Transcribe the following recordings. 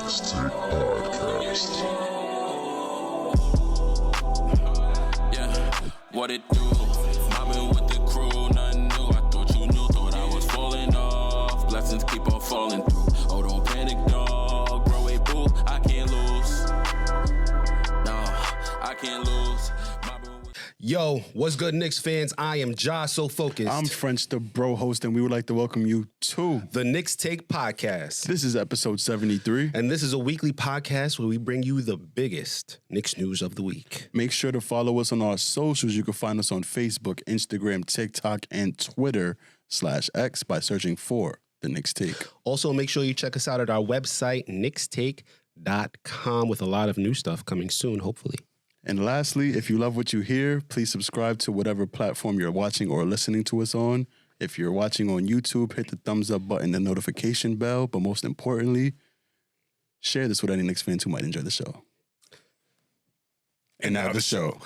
Mixtape Podcast. Yeah, what it do? Mobbing with the crew, nothing new. I thought you knew, thought I was falling off. Blessings keep on falling through. Oh, don't panic, dog. Bro, wait, boo, I can't lose. No, I can't lose. Yo, what's good, Knicks fans? I am Jah, so focused. I'm French, the bro host, and we would like to welcome you to the Knicks Take Podcast. This is episode 73. And this is a weekly podcast where we bring you the biggest Knicks news of the week. Make sure to follow us on our socials. You can find us on Facebook, Instagram, TikTok, and Twitter/X by searching for the Knicks Take. Also, make sure you check us out at our website, knickstake.com, with a lot of new stuff coming soon, hopefully. And lastly, if you love what you hear, please subscribe to whatever platform you're watching or listening to us on. If you're watching on YouTube, hit the thumbs up button, the notification bell, but most importantly, share this with any Knicks fans who might enjoy the show. And now the show.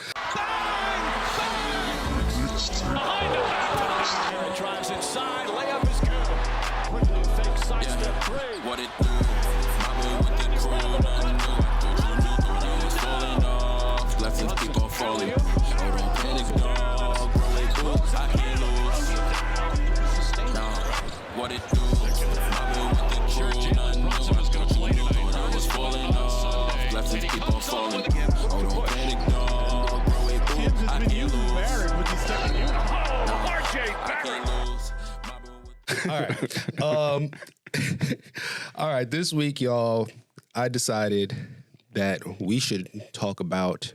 Drives inside, layup is good. Quickly fake sidestep three. What it do? Mobbing with the crew, nothing new. I thought you knew, thought I was falling off. Blessings keep on falling. Oh, don't panic, dog. Bro, wait, boo, I can't lose. No, what it do? Mobbing with the crew, nothing new. I thought you knew, thought I was falling off. Blessings keep on falling. Oh, don't panic, dog. Bro, wait, boo, I can't lose. All right. All right. This week, y'all, I decided that we should talk about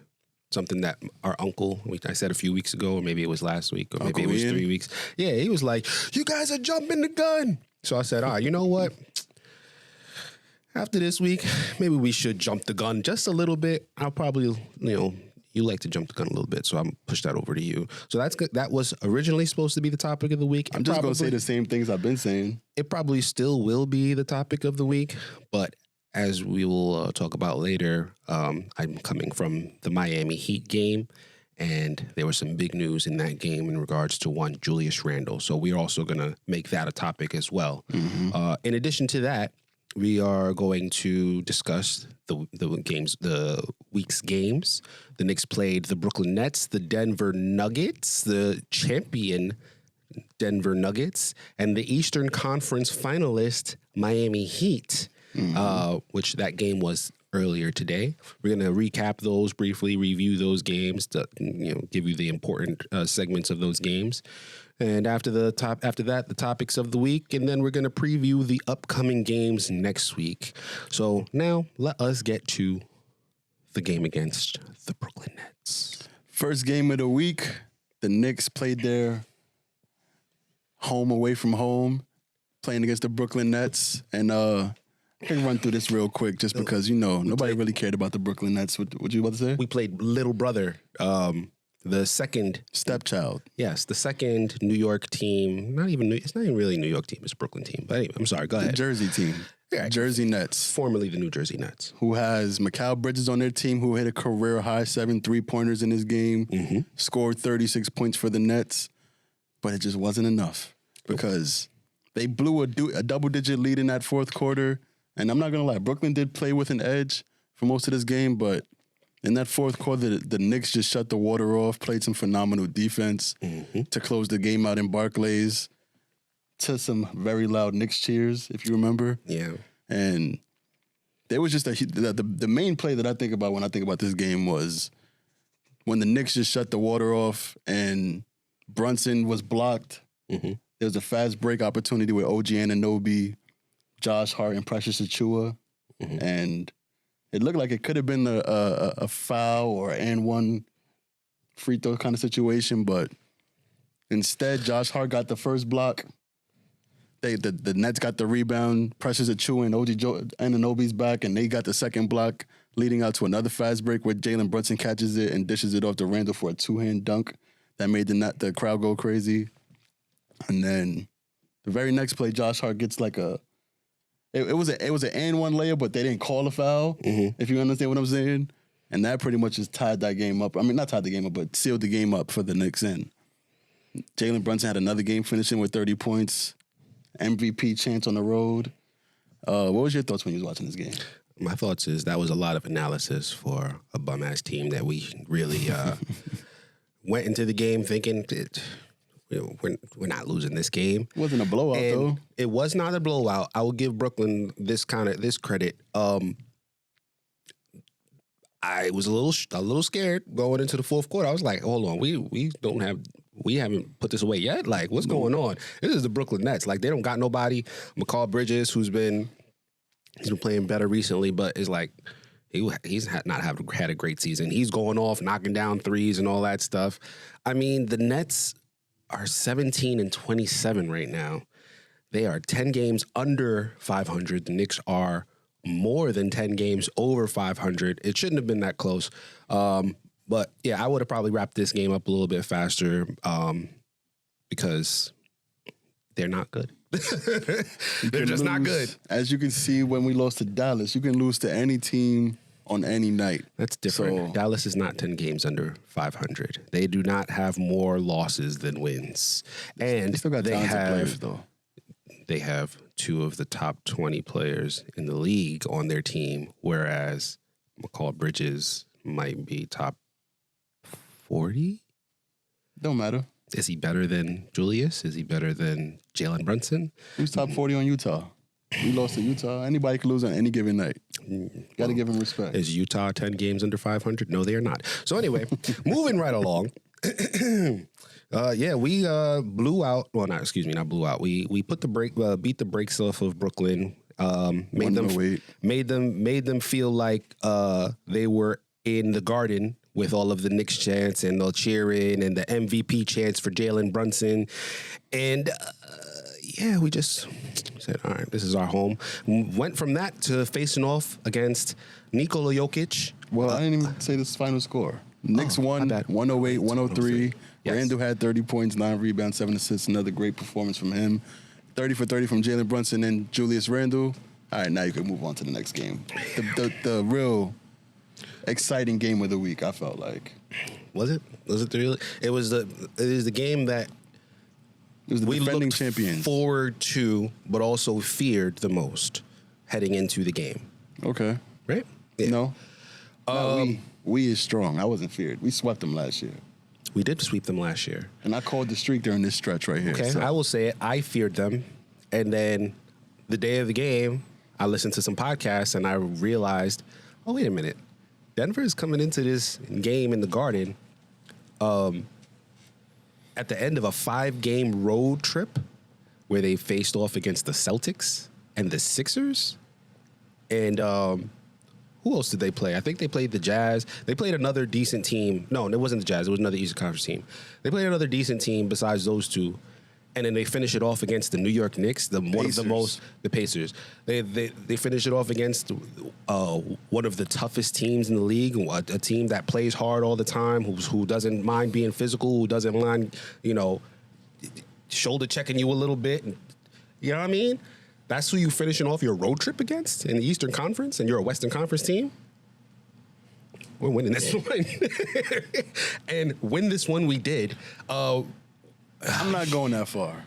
something that our uncle, I said a few weeks ago, or maybe it was last week, or maybe Uncle it was Ian? 3 weeks. Yeah, he was like, you guys are jumping the gun. So I said, all right, you know what? After this week, maybe we should jump the gun just a little bit. I'll probably, you like to jump the gun a little bit, so I'm push that over to you. So that's good. That was originally supposed to be the topic of the week. I'm just going to say the same things I've been saying. It probably still will be the topic of the week, but as we will talk about later, I'm coming from the Miami Heat game, and there was some big news in that game in regards to one Julius Randle. So we're also going to make that a topic as well. Mm-hmm. In addition to that, we are going to discuss the week's games. The Knicks played the Brooklyn Nets, the Denver Nuggets, the champion Denver Nuggets, and the Eastern Conference finalist Miami Heat, which that game was earlier today. We're going to recap those briefly, review those games, to, give you the important segments of those games. And after that, the topics of the week, and then we're going to preview the upcoming games next week. So now let us get to the game against the Brooklyn Nets. First game of the week, the Knicks played their home away from home, playing against the Brooklyn Nets. And I can run through this real quick just because, nobody really cared about the Brooklyn Nets. What you about to say? We played little brother, the second Stepchild. Yes, the second New York team. It's not even really a New York team. It's a Brooklyn team. But anyway, I'm sorry. Go ahead. The Jersey team. Yeah, Jersey Nets. Formerly the New Jersey Nets. Who has Mikal Bridges on their team, who hit a career high 7 3-pointers in his game, scored 36 points for the Nets, but it just wasn't enough because they blew a double-digit lead in that fourth quarter. And I'm not going to lie, Brooklyn did play with an edge for most of this game, but in that fourth quarter, the Knicks just shut the water off, played some phenomenal defense to close the game out in Barclays, to some very loud Knicks cheers, if you remember. Yeah. And there was just the main play that I think about when I think about this game was when the Knicks just shut the water off and Brunson was blocked. There was a fast break opportunity with OG Anunoby, Josh Hart, and Precious Achiuwa. And it looked like it could have been a foul or an one free throw kind of situation, but instead, Josh Hart got the first block. The Nets got the rebound. Precious Achiuwa and OG Anunoby's back, and they got the second block, leading out to another fast break where Jalen Brunson catches it and dishes it off to Randle for a two-hand dunk that made the crowd go crazy. And then the very next play, Josh Hart gets like it was an and one layup, but they didn't call a foul, if you understand what I'm saying. And that pretty much just tied that game up. I mean, not tied the game up, but sealed the game up for the Knicks. And Jalen Brunson had another game finishing with 30 points. MVP chance on the road. What was your thoughts when you was watching this game? My thoughts is that was a lot of analysis for a bum-ass team that we really went into the game thinking we're not losing this game. It wasn't a blowout, though. It was not a blowout. I will give Brooklyn this credit. I was a little scared going into the fourth quarter. I was like, hold on, we haven't put this away yet. Like, what's going on? This is the Brooklyn Nets. Like, they don't got nobody. McCall Bridges, he's been playing better recently, but it's like he's not had a great season. He's going off, knocking down threes and all that stuff. I mean, the Nets are 17-27 right now. They are 10 games under 500. The Knicks are more than 10 games over 500. It shouldn't have been that close. But yeah, I would have probably wrapped this game up a little bit faster because they're not good. They're just not good. As you can see, when we lost to Dallas, you can lose to any team on any night. That's different. So, Dallas is not 10 games under 500. They do not have more losses than wins. And they still got talented players, though. They have 2 of the top 20 players in the league on their team, whereas McCall Bridges might be top 40. Don't matter. Is he better than Julius? Is he better than Jalen Brunson? Who's top 40 on Utah? We lost to Utah. Anybody can lose on any given night. Got to give him respect. Is Utah 10 games under 500? No, they are not. So anyway, moving right along. We blew out. Well, not blew out. We put the beat the brakes off of Brooklyn. Made them feel like they were in the Garden with all of the Knicks chants and the cheering and the MVP chants for Jalen Brunson. And we just said, all right, this is our home. Went from that to facing off against Nikola Jokic. Well, I didn't even say this final score. Knicks won 108-103. Yes. Randle had 30 points, 9 rebounds, 7 assists. Another great performance from him. 30 for 30 from Jalen Brunson and Julius Randle. All right, now you can move on to the next game. The real exciting game of the week, I felt like. Was it? Was it really? It is the game that it was the we defending looked champions. forward to, but also feared the most heading into the game. Okay. Right? Yeah. No. We is strong. I wasn't feared. We swept them last year. We did sweep them last year. And I called the streak during this stretch right here. Okay, so. I will say it. I feared them. And then the day of the game, I listened to some podcasts and I realized, oh, wait a minute. Denver is coming into this game in the Garden at the end of a 5-game road trip where they faced off against the Celtics and the Sixers. And who else did they play? I think they played the Jazz. They played another decent team. No, it wasn't the Jazz. It was another Eastern Conference team. They played another decent team besides those two. And then they finish it off against the New York Knicks, the Pacers. They finish it off against one of the toughest teams in the league, a team that plays hard all the time, who doesn't mind being physical, who doesn't mind, shoulder checking you a little bit. You know what I mean? That's who you finishing off your road trip against in the Eastern Conference, and you're a Western Conference team? We're winning this one. And win this one we did. I'm not going that far.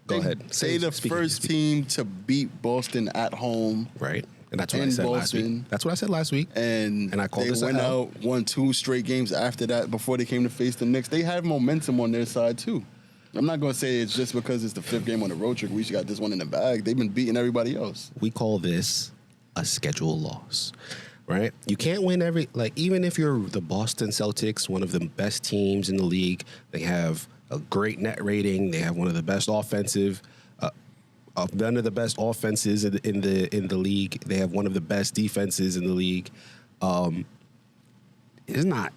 Go ahead. Say the first team to beat Boston at home. Right. And that's what I said last week. That's what I said last week. And I called they this went out, won 2 straight games after that before they came to face the Knicks. They have momentum on their side, too. I'm not going to say it's just because it's the 5th game on the road trip. We just got this one in the bag. They've been beating everybody else. We call this a schedule loss, right? You can't win even if you're the Boston Celtics, one of the best teams in the league, they have a great net rating. They have one of the best offenses in the league. They have one of the best defenses in the league. It's not.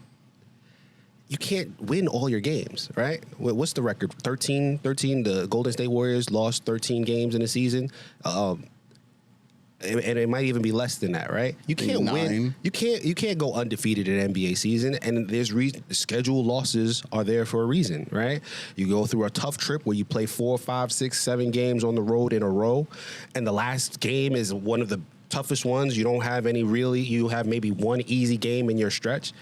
You can't win all your games, right? What's the record? 13. The Golden State Warriors lost 13 games in a season. And it might even be less than that, right? You can't win. You can't go undefeated in an NBA season, and there's schedule losses are there for a reason, right? You go through a tough trip where you play 4, 5, 6, 7 games on the road in a row, and the last game is one of the toughest ones. You don't have any really. You have maybe one easy game in your stretch.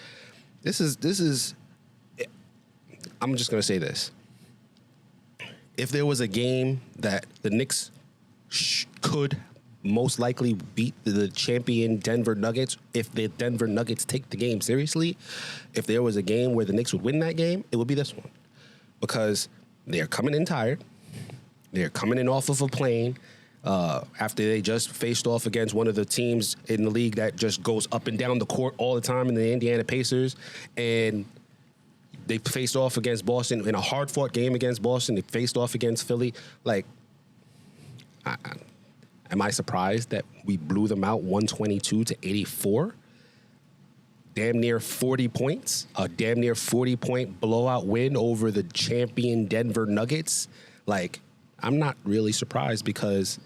This is. I'm just gonna say this: if there was a game that the Knicks could most likely beat the champion Denver Nuggets if the Denver Nuggets take the game seriously. If there was a game where the Knicks would win that game, it would be this one. Because they're coming in tired. They're coming in off of a plane after they just faced off against one of the teams in the league that just goes up and down the court all the time in the Indiana Pacers. And they faced off against Boston in a hard-fought game against Boston. They faced off against Philly. Like, am I surprised that we blew them out 122-84? Damn near 40 points. A damn near 40-point blowout win over the champion Denver Nuggets. Like, I'm not really surprised because...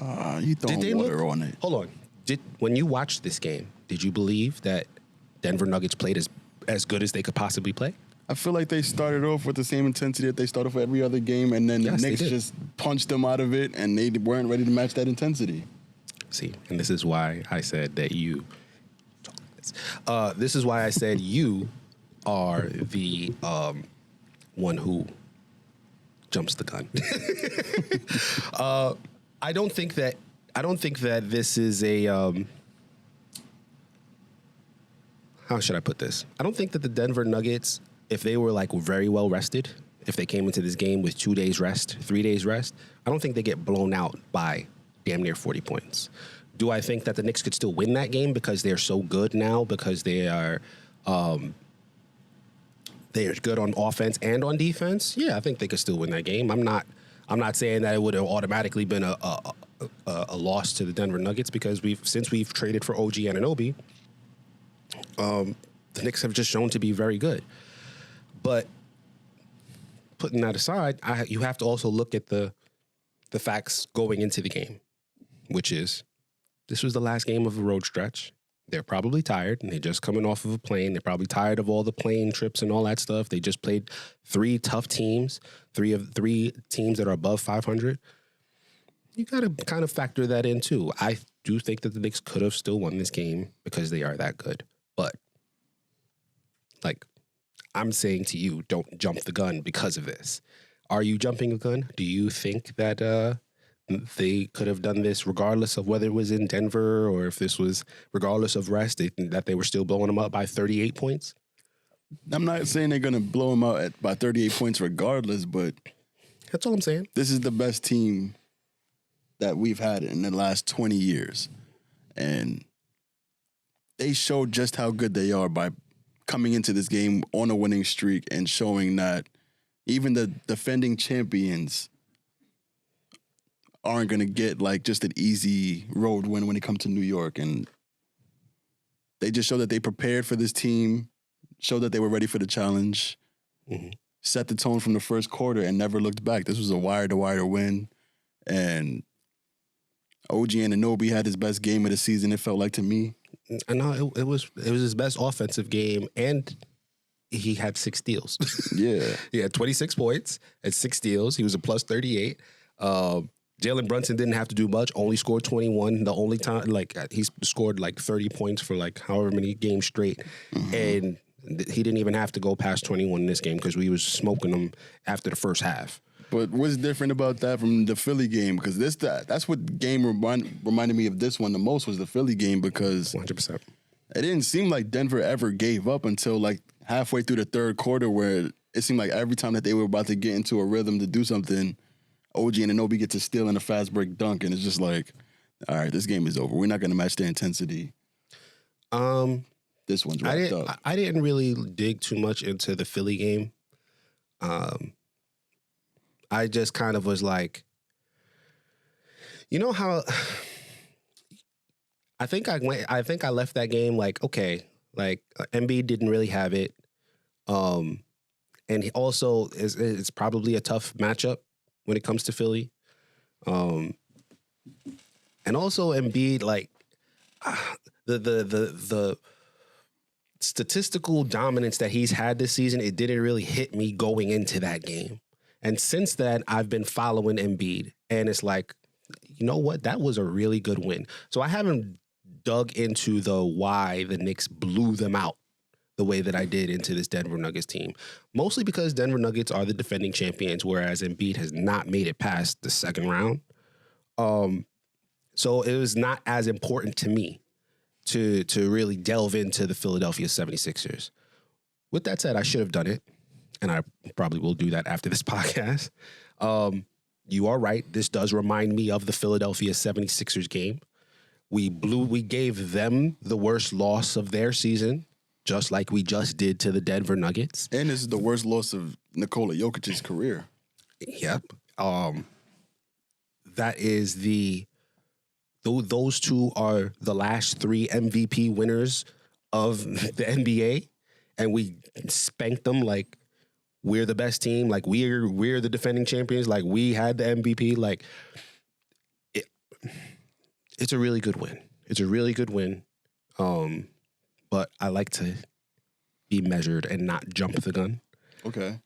You throwing water on it. Hold on. When you watched this game, did you believe that Denver Nuggets played as good as they could possibly play? I feel like they started off with the same intensity that they started off every other game, and then the Knicks just punched them out of it, and they weren't ready to match that intensity. See, and this is why I said that you... this is why I said you are the one who jumps the gun. I don't think that this is a... how should I put this? I don't think that the Denver Nuggets... if they were like very well rested, if they came into this game with 2 days rest, 3 days rest, I don't think they get blown out by damn near 40 points. Do I think that the Knicks could still win that game because they're so good now, because they're good on offense and on defense? Yeah, I think they could still win that game. I'm not saying that it would have automatically been a loss to the Denver Nuggets, because since we've traded for OG Anunoby, the Knicks have just shown to be very good. But putting that aside, you have to also look at the facts going into the game, which is this was the last game of a road stretch. They're probably tired, and they're just coming off of a plane. They're probably tired of all the plane trips and all that stuff. They just played 3 tough teams, three teams that are above 500. You got to kind of factor that in, too. I do think that the Knicks could have still won this game because they are that good. But, like... I'm saying to you, don't jump the gun because of this. Are you jumping the gun? Do you think that they could have done this regardless of whether it was in Denver or if this was regardless of rest, that they were still blowing them up by 38 points? I'm not saying they're going to blow them out by 38 points regardless, but... that's all I'm saying. This is the best team that we've had in the last 20 years. And they showed just how good they are by coming into this game on a winning streak and showing that even the defending champions aren't going to get like just an easy road win when it comes to New York. And they just showed that they prepared for this team, showed that they were ready for the challenge, set the tone from the first quarter and never looked back. This was a wire-to-wire win. And OG Anunoby had his best game of the season, it felt like to me. I know it was his best offensive game, and he had 6 steals. Yeah. He had 26 points and 6 steals. He was a plus 38. Jalen Brunson didn't have to do much, only scored 21. The only time, like, he scored like 30 points for like however many games straight. And he didn't even have to go past 21 in this game because we was smoking them after the first half. But what's different about that from the Philly game? Because that's what game reminded me of this one the most, was the Philly game, because 100%. It didn't seem like Denver ever gave up until like halfway through the third quarter, where it seemed like every time that they were about to get into a rhythm to do something, OG Anunoby gets a steal and a fast break dunk, and it's just like, all right, this game is over. We're not going to match their intensity. This one's wrapped up. I didn't really dig too much into the Philly game. I just kind of was like, you know how I think I left that game like, okay, like Embiid didn't really have it. And he also it's probably a tough matchup when it comes to Philly. And also Embiid, like the statistical dominance that he's had this season, it didn't really hit me going into that game. And since then, I've been following Embiid, and it's like, you know what? That was a really good win. So I haven't dug into the why the Knicks blew them out the way that I did into this Denver Nuggets team. Mostly because Denver Nuggets are the defending champions, whereas Embiid has not made it past the second round. So it was not as important to me to really delve into the Philadelphia 76ers. With that said, I should have done it, and I probably will do that after this podcast. You are right. This does remind me of the Philadelphia 76ers game. We gave them the worst loss of their season, just like we just did to the Denver Nuggets. And this is the worst loss of Nikola Jokic's career. Yep. That is those two are the last 3 MVP winners of the NBA, and we spanked them like we're the best team, like we're the defending champions, like we had the MVP. Like it's a really good win. It's a really good win. But I like to be measured and not jump the gun. Okay.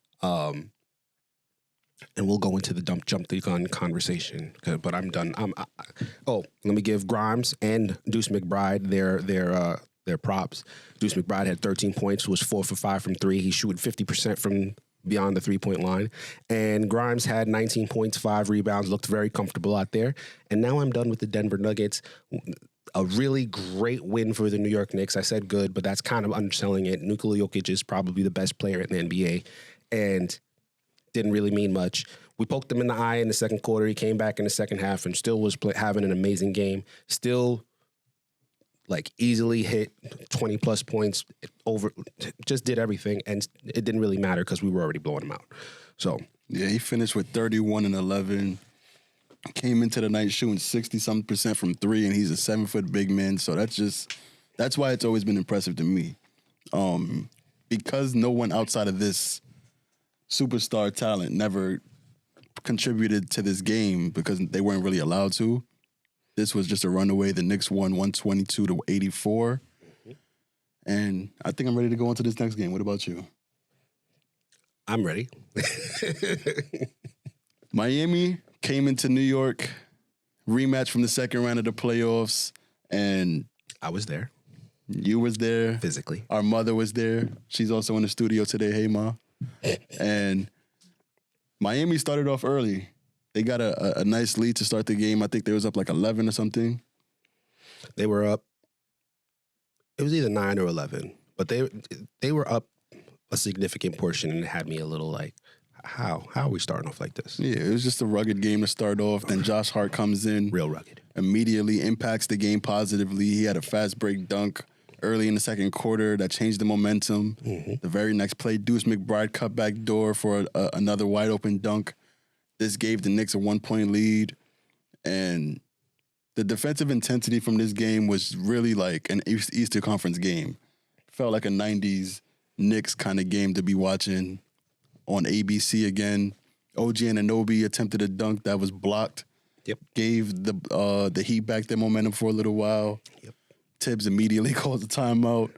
And we'll go into the jump the gun conversation. But I'm done. Let me give Grimes and Deuce McBride their props. Deuce McBride had 13 points, was 4 for 5 from 3. He's shooting 50% from beyond the 3-point line. And Grimes had 19 points, 5 rebounds, looked very comfortable out there. And now I'm done with the Denver Nuggets. A really great win for the New York Knicks. I said good, but that's kind of underselling it. Nikola Jokic is probably the best player in the NBA, and didn't really mean much. We poked him in the eye in the second quarter. He came back in the second half and still was having an amazing game. Still, like, easily hit 20-plus points over, just did everything, and it didn't really matter because we were already blowing him out. So yeah, he finished with 31 and 11. Came into the night shooting 60-something% from 3, and he's a 7-foot big man. So that's why it's always been impressive to me. Because no one outside of this superstar talent never contributed to this game because they weren't really allowed to. This was just a runaway. The Knicks won 122-84. Mm-hmm. And I think I'm ready to go into this next game. What about you? I'm ready. Miami came into New York, rematch from the second round of the playoffs, and I was there. You was there. Physically. Our mother was there. She's also in the studio today. Hey, Ma. And Miami started off early. They got a nice lead to start the game. I think they was up like 11 or something. They were up. It was either 9 or 11, but they were up a significant portion, and it had me a little like, how are we starting off like this? Yeah, it was just a rugged game to start off. Then Josh Hart comes in. Real rugged. Immediately impacts the game positively. He had a fast break dunk early in the second quarter that changed the momentum. Mm-hmm. The very next play, Deuce McBride cut back door for another wide open dunk. This gave the Knicks a 1-point lead. And the defensive intensity from this game was really like an Eastern Conference game. Felt like a 90s Knicks kind of game to be watching on ABC again. OG Anunoby attempted a dunk that was blocked. Yep. Gave the Heat back their momentum for a little while. Yep. Tibbs immediately calls a timeout.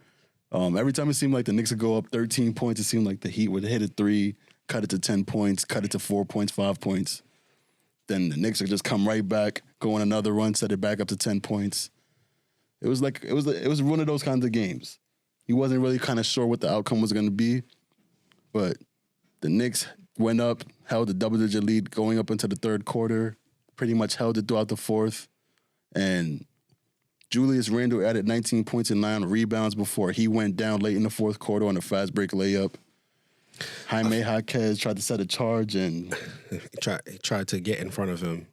Every time it seemed like the Knicks would go up 13 points, it seemed like the Heat would hit a 3, cut it to 10 points, cut it to 4 points, 5 points. Then the Knicks would just come right back, go on another run, set it back up to 10 points. It was one of those kinds of games. He wasn't really kind of sure what the outcome was going to be, but the Knicks went up, held a double-digit lead going up into the third quarter, pretty much held it throughout the fourth, and Julius Randle added 19 points and 9 rebounds before he went down late in the fourth quarter on a fast break layup. Jaime Jaquez tried to set a charge and tried to get in front of him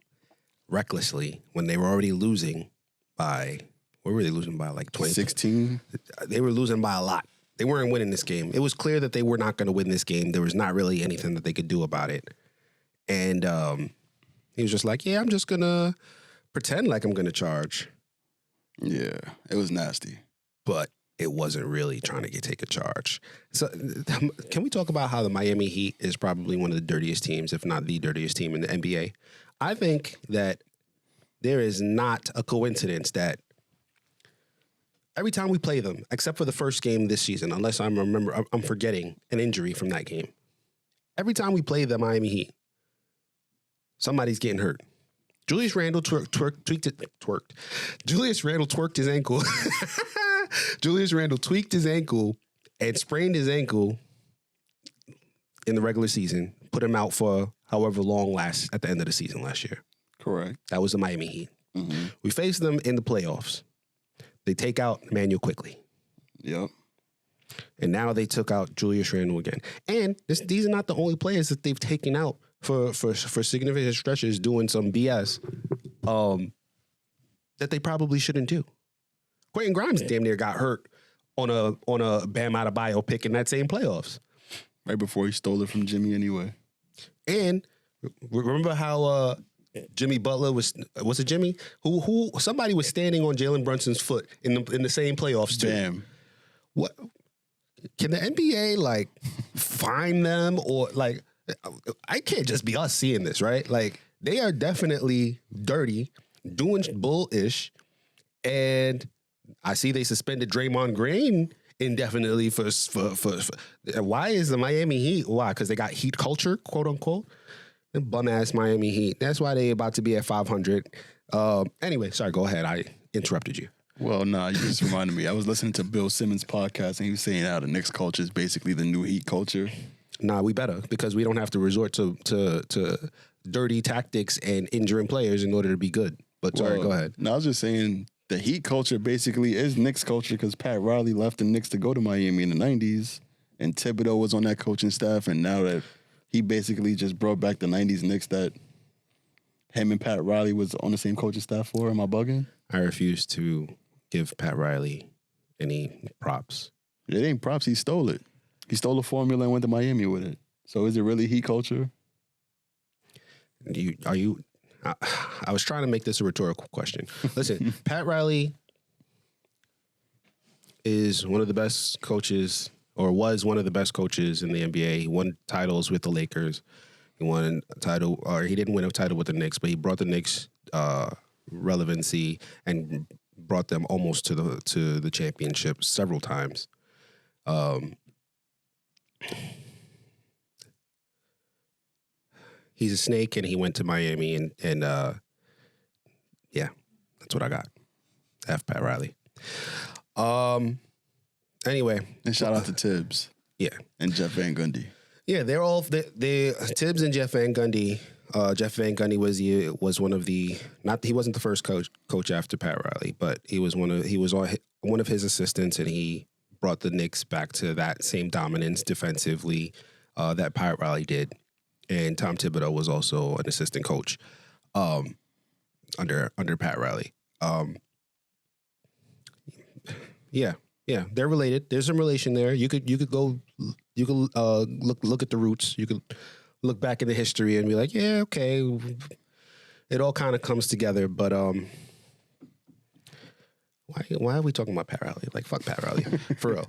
recklessly when they were already losing by, what were they losing by, like 20? 16? They were losing by a lot. They weren't winning this game. It was clear that they were not going to win this game. There was not really anything that they could do about it. And he was just like, yeah, I'm just going to pretend like I'm going to charge. Yeah, it was nasty. But it wasn't really trying to take a charge. So can we talk about how the Miami Heat is probably one of the dirtiest teams, if not the dirtiest team in the NBA? I think that there is not a coincidence that every time we play them, except for the first game this season, unless I'm forgetting an injury from that game. Every time we play the Miami Heat, somebody's getting hurt. Julius Randle twerked. Julius Randle twerked his ankle. Julius Randle tweaked his ankle and sprained his ankle in the regular season. Put him out for however long at the end of the season last year. Correct. That was the Miami Heat. We face them in the playoffs. They take out Emmanuel quickly. Yep. And now they took out Julius Randle again. And these are not the only players that they've taken out for significant stretches doing some BS that they probably shouldn't do. Quentin Grimes damn near got hurt on a Bam Adebayo pick in that same playoffs. Right before he stole it from Jimmy anyway. And remember how Jimmy Butler was it Jimmy? Who somebody was standing on Jalen Brunson's foot in the same playoffs too. Damn. What can the NBA like find them or like I can't just be us seeing this, right? Like they are definitely dirty, doing bullish, and I see they suspended Draymond Green indefinitely for why is the Miami Heat? Why? Because they got heat culture, quote unquote. The bum ass Miami Heat. That's why they about to be at 500. Anyway, sorry. Go ahead. I interrupted you. Well, nah, you just reminded me. I was listening to Bill Simmons' podcast, and he was saying how the Knicks culture is basically the new Heat culture. Nah, we better because we don't have to resort to dirty tactics and injuring players in order to be good. But sorry, go ahead. No, I was just saying the Heat culture basically is Knicks culture because Pat Riley left the Knicks to go to Miami in the 90s, and Thibodeau was on that coaching staff, and now that he basically just brought back the 90s Knicks that him and Pat Riley was on the same coaching staff for. Am I bugging? I refuse to give Pat Riley any props. It ain't props. He stole it. He stole the formula and went to Miami with it. So is it really Heat culture? I was trying to make this a rhetorical question. Listen, Pat Riley is one of the best coaches, or was one of the best coaches in the NBA. He won titles with the Lakers. He won a title, or he didn't win a title with the Knicks, but he brought the Knicks relevancy and brought them almost to the championship several times. He's a snake, and he went to Miami, and yeah, that's what I got. F. Pat Riley. Anyway, and shout out to Tibbs. Yeah, and Jeff Van Gundy. Yeah, they're all they Tibbs and Jeff Van Gundy. Jeff Van Gundy was one of the he wasn't the first coach after Pat Riley, but he was one of his assistants, and he brought the Knicks back to that same dominance defensively that Pat Riley did. And Tom Thibodeau was also an assistant coach under Pat Riley. Yeah, they're related. There's some relation there. You could look at the roots. You could look back in the history and be like, yeah, okay, it all kind of comes together. But why are we talking about Pat Riley? Like, fuck Pat Riley, for real.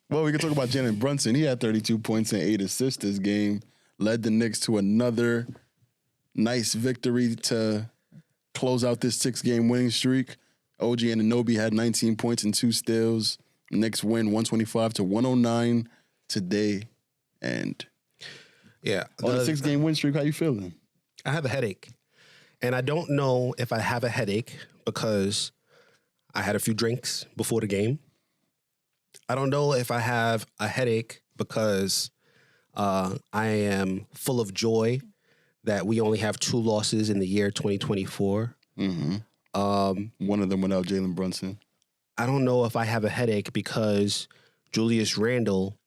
Well, we can talk about Jalen Brunson. He had 32 points and 8 assists this game. Led the Knicks to another nice victory to close out this 6-game winning streak. OG Anunoby had 19 points and 2 steals. Knicks win 125-109 today. And yeah, on the 6-game win streak, how you feeling? I have a headache. And I don't know if I have a headache because I had a few drinks before the game. I don't know if I have a headache because I am full of joy that we only have 2 losses in the year 2024. Mm-hmm. One of them without Jalen Brunson. I don't know if I have a headache because Julius Randle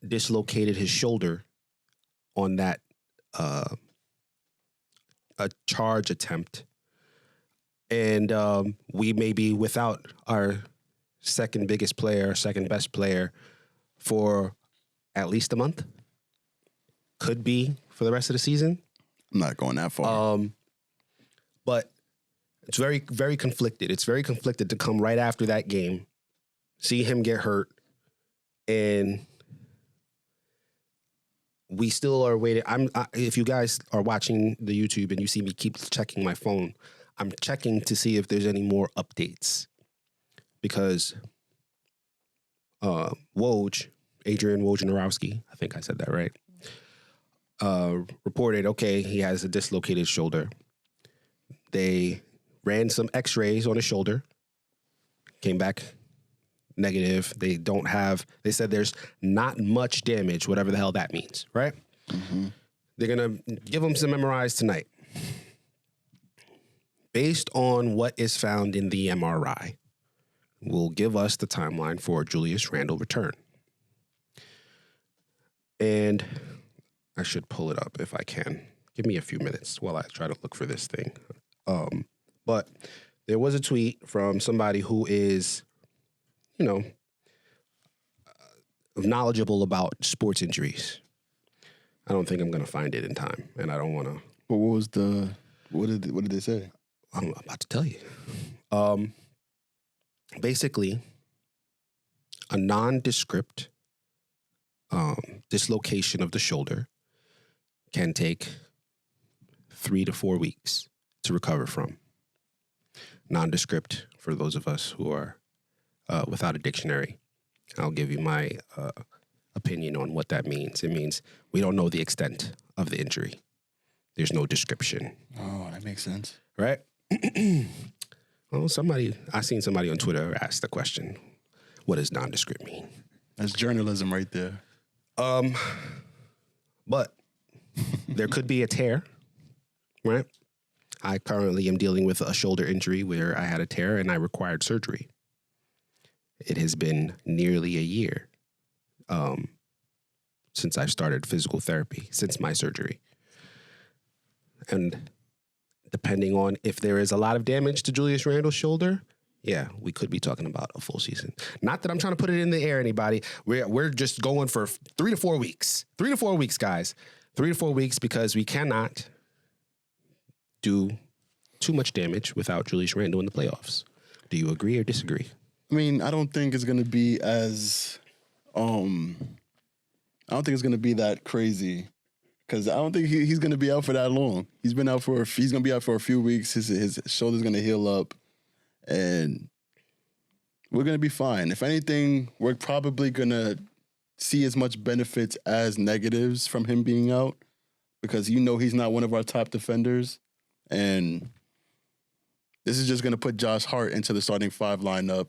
dislocated his shoulder on that a charge attempt. And we may be without our second biggest player, second best player for at least a month. Could be for the rest of the season. I'm not going that far. But it's very, very conflicted. It's very conflicted to come right after that game, see him get hurt, and we still are waiting. If you guys are watching the YouTube and you see me keep checking my phone, I'm checking to see if there's any more updates. Because Adrian Wojnarowski, I think I said that right, reported, okay, he has a dislocated shoulder. They ran some x-rays on his shoulder, came back negative. They said there's not much damage, whatever the hell that means, right? Mm-hmm. They're going to give him some MRIs tonight. based on what is found in the MRI, will give us the timeline for Julius Randle return. And I should pull it up if I can. Give me a few minutes while I try to look for this thing. But there was a tweet from somebody who is, knowledgeable about sports injuries. I don't think I'm going to find it in time, and I don't want to. But what did they say? I'm about to tell you. Basically, a nondescript dislocation of the shoulder can take 3 to 4 weeks to recover from. Nondescript, for those of us who are without a dictionary, I'll give you my opinion on what that means. It means we don't know the extent of the injury. There's no description. Oh, that makes sense. Right? Well, I seen somebody on Twitter ask the question, what does nondescript mean? That's journalism right there. But there could be a tear, right? I currently am dealing with a shoulder injury where I had a tear and I required surgery. It has been nearly a year since I started physical therapy, since my surgery. And depending on if there is a lot of damage to Julius Randle's shoulder, yeah, we could be talking about a full season. Not that I'm trying to put it in the air, anybody. We're just going for 3 to 4 weeks. 3 to 4 weeks, guys. 3 to 4 weeks because we cannot do too much damage without Julius Randle in the playoffs. Do you agree or disagree? I mean, I don't think it's going to be as I don't think it's going to be that crazy because I don't think he's going to be out for that long. He's going to be out for a few weeks. His shoulder's going to heal up, and we're going to be fine. If anything, we're probably going to see as much benefits as negatives from him being out because he's not one of our top defenders, and this is just going to put Josh Hart into the starting 5 lineup.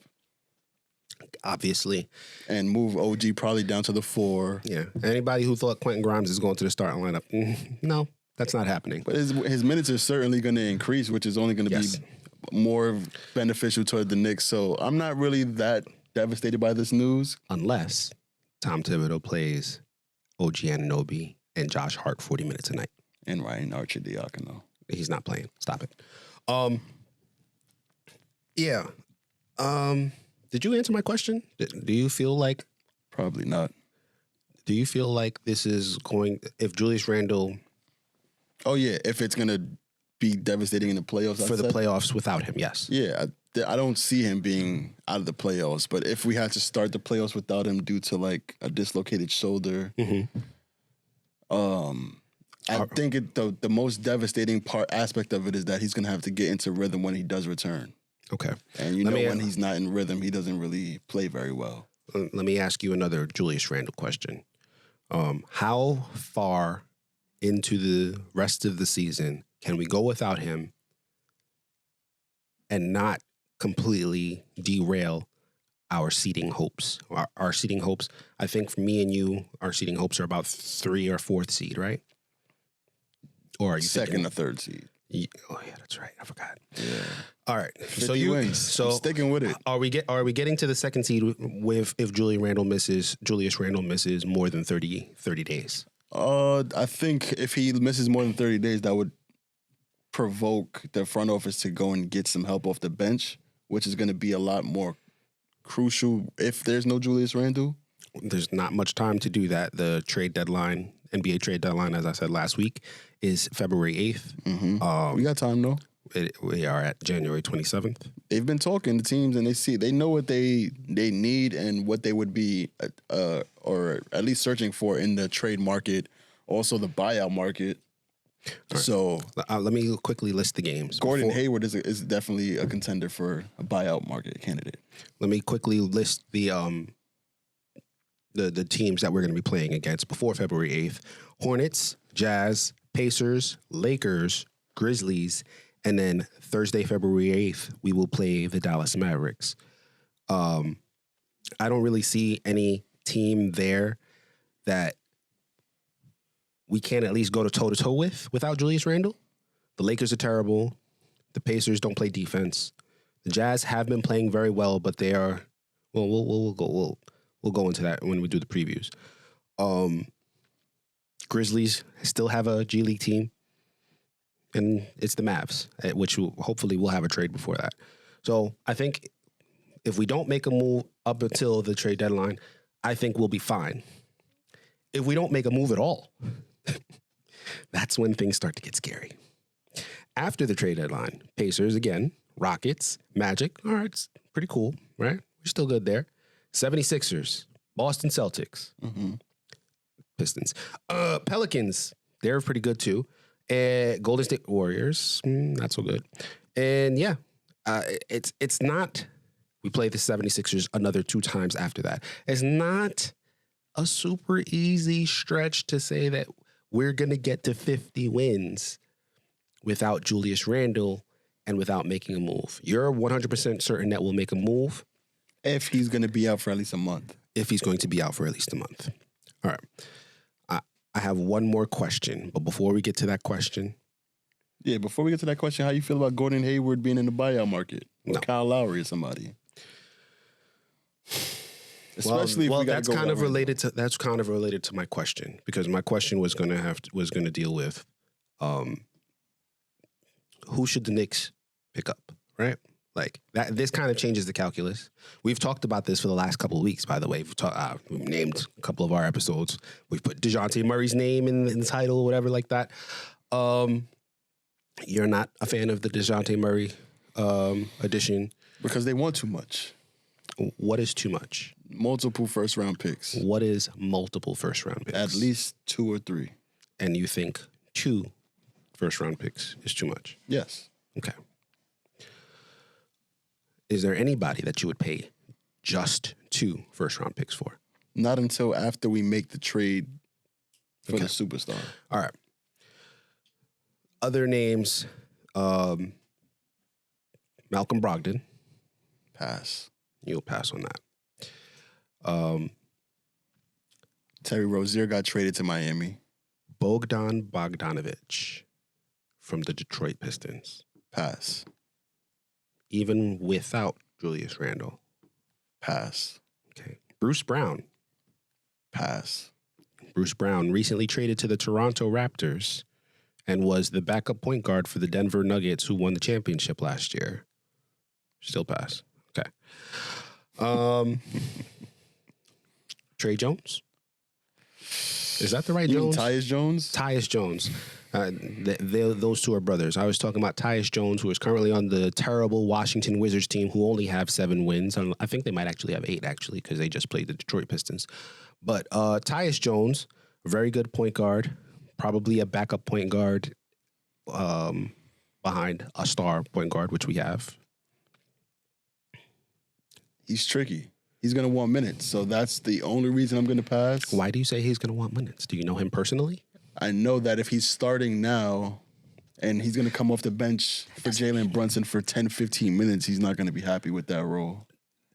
Obviously. And move OG probably down to the 4. Yeah. Anybody who thought Quentin Grimes is going to the starting lineup, no, that's not happening. But his minutes are certainly going to increase, which is only going to be more beneficial toward the Knicks. So I'm not really that devastated by this news. Unless Tom Thibodeau plays OG Anunoby and Josh Hart 40 minutes a night. And Ryan Arcidiacono. He's not playing. Stop it. Yeah. Did you answer my question? Do you feel like... Probably not. Do you feel like this is going... If Julius Randle... Oh, yeah. If it's going to be devastating in the playoffs. For the playoffs without him, yes. Yeah. I don't see him being out of the playoffs. But if we had to start the playoffs without him due to, like, a dislocated shoulder... Mm-hmm. I think the most devastating aspect of it is that he's going to have to get into rhythm when he does return. Okay. And when he's not in rhythm, he doesn't really play very well. Let me ask you another Julius Randle question. How far into the rest of the season can we go without him and not completely derail our seeding hopes? Our seeding hopes, I think for me and you, our seeding hopes are about 3 or 4th seed, right? Or are you 2nd or 3rd seed? Oh yeah, that's right. I forgot. Yeah. All right. 50 wins. I'm sticking with it. Are we getting to the 2nd seed if Julius Randle misses more than 30 days? I think if he misses more than 30 days, that would provoke the front office to go and get some help off the bench, which is going to be a lot more crucial if there's no Julius Randle. There's not much time to do that. The trade deadline, NBA trade deadline, as I said last week, is February 8th. Mm-hmm. We got time, though. We are at January 27th. They've been talking to teams, and they know what they need and what they would be, or at least searching for in the trade market, also the buyout market. Right. So let me quickly list the games. Gordon Hayward is definitely a contender for a buyout market candidate. Let me quickly list the teams that we're going to be playing against before February 8th. Hornets, Jazz, Pacers, Lakers, Grizzlies, and then Thursday, February 8th, we will play the Dallas Mavericks. I don't really see any team there that we can't at least go toe-to-toe with without Julius Randle. The Lakers are terrible. The Pacers don't play defense. The Jazz have been playing very well, but they are. Well, we'll go into that when we do the previews. Grizzlies still have a G League team, and it's the Mavs, which hopefully we'll have a trade before that. So I think if we don't make a move up until the trade deadline, I think we'll be fine. If we don't make a move at all, that's when things start to get scary. After the trade deadline, Pacers again, Rockets, Magic. All right, it's pretty cool, right? We're still good there. 76ers, Boston Celtics, Pistons. Pelicans, they're pretty good too. Golden State Warriors, not so good. And yeah, it's not, we play the 76ers another 2 times after that. It's not a super easy stretch to say that we're going to get to 50 wins without Julius Randle and without making a move. You're 100% certain that we'll make a move. If he's going to be out for at least a month. If he's going to be out for at least a month. All right. I have one more question, but before we get to that question. Yeah, before we get to that question, how you feel about Gordon Hayward being in the buyout market? Or No. Kyle Lowry or somebody? Especially if we gotta that's go kind of Randle. related to my question, because my question was going to deal with who should the Knicks pick up, right? Like that. This kind of changes the calculus. We've talked about this for the last couple of weeks, by the way. We've named a couple of our episodes. We've put Dejounte Murray's name in the title or whatever like that. You're not a fan of the Dejounte Murray addition. Because they want too much. What is too much? Multiple first-round picks. What is multiple first-round picks? At least 2 or 3. And you think 2 first-round picks is too much? Yes. Okay. Is there anybody that you would pay just 2 first-round picks for? Not until after we make the trade for Okay. the superstar. All right. Other names, Malcolm Brogdon. Pass. You'll pass on that. Terry Rozier got traded to Miami. Bogdanovich from the Detroit Pistons. Pass. Even without Julius Randle. Pass. Okay. Bruce Brown. Pass. Bruce Brown recently traded to the Toronto Raptors and was the backup point guard for the Denver Nuggets, who won the championship last year. Still pass. Okay. Trey Jones? Is that the right You mean Jones? Tyus Jones? Tyus Jones. Those 2 are brothers. I was talking about Tyus Jones, who is currently on the terrible Washington Wizards team, who only have 7 wins. I think they might actually have 8, actually, because they just played the Detroit Pistons. But Tyus Jones, a very good point guard, probably a backup point guard behind a star point guard, which we have. He's tricky. He's going to want minutes, so that's the only reason I'm going to pass. Why do you say he's going to want minutes? Do you know him personally? I know that if he's starting now and he's going to come off the bench for Jalen Brunson for 10, 15 minutes, he's not going to be happy with that role.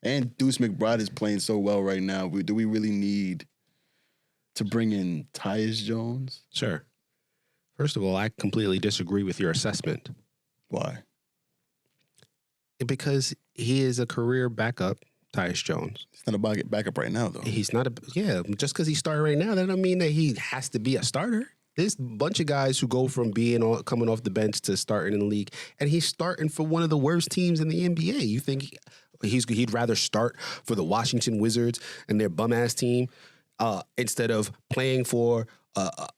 And Deuce McBride is playing so well right now. Do we really need to bring in Tyus Jones? Sure. First of all, I completely disagree with your assessment. Why? Because he is a career backup, Tyus Jones. He's not a backup right now, though. He's not just because he's starting right now, that doesn't mean that he has to be a starter. There's a bunch of guys who go from coming off the bench to starting in the league, and he's starting for one of the worst teams in the NBA. You think he'd rather start for the Washington Wizards and their bum-ass team instead of playing for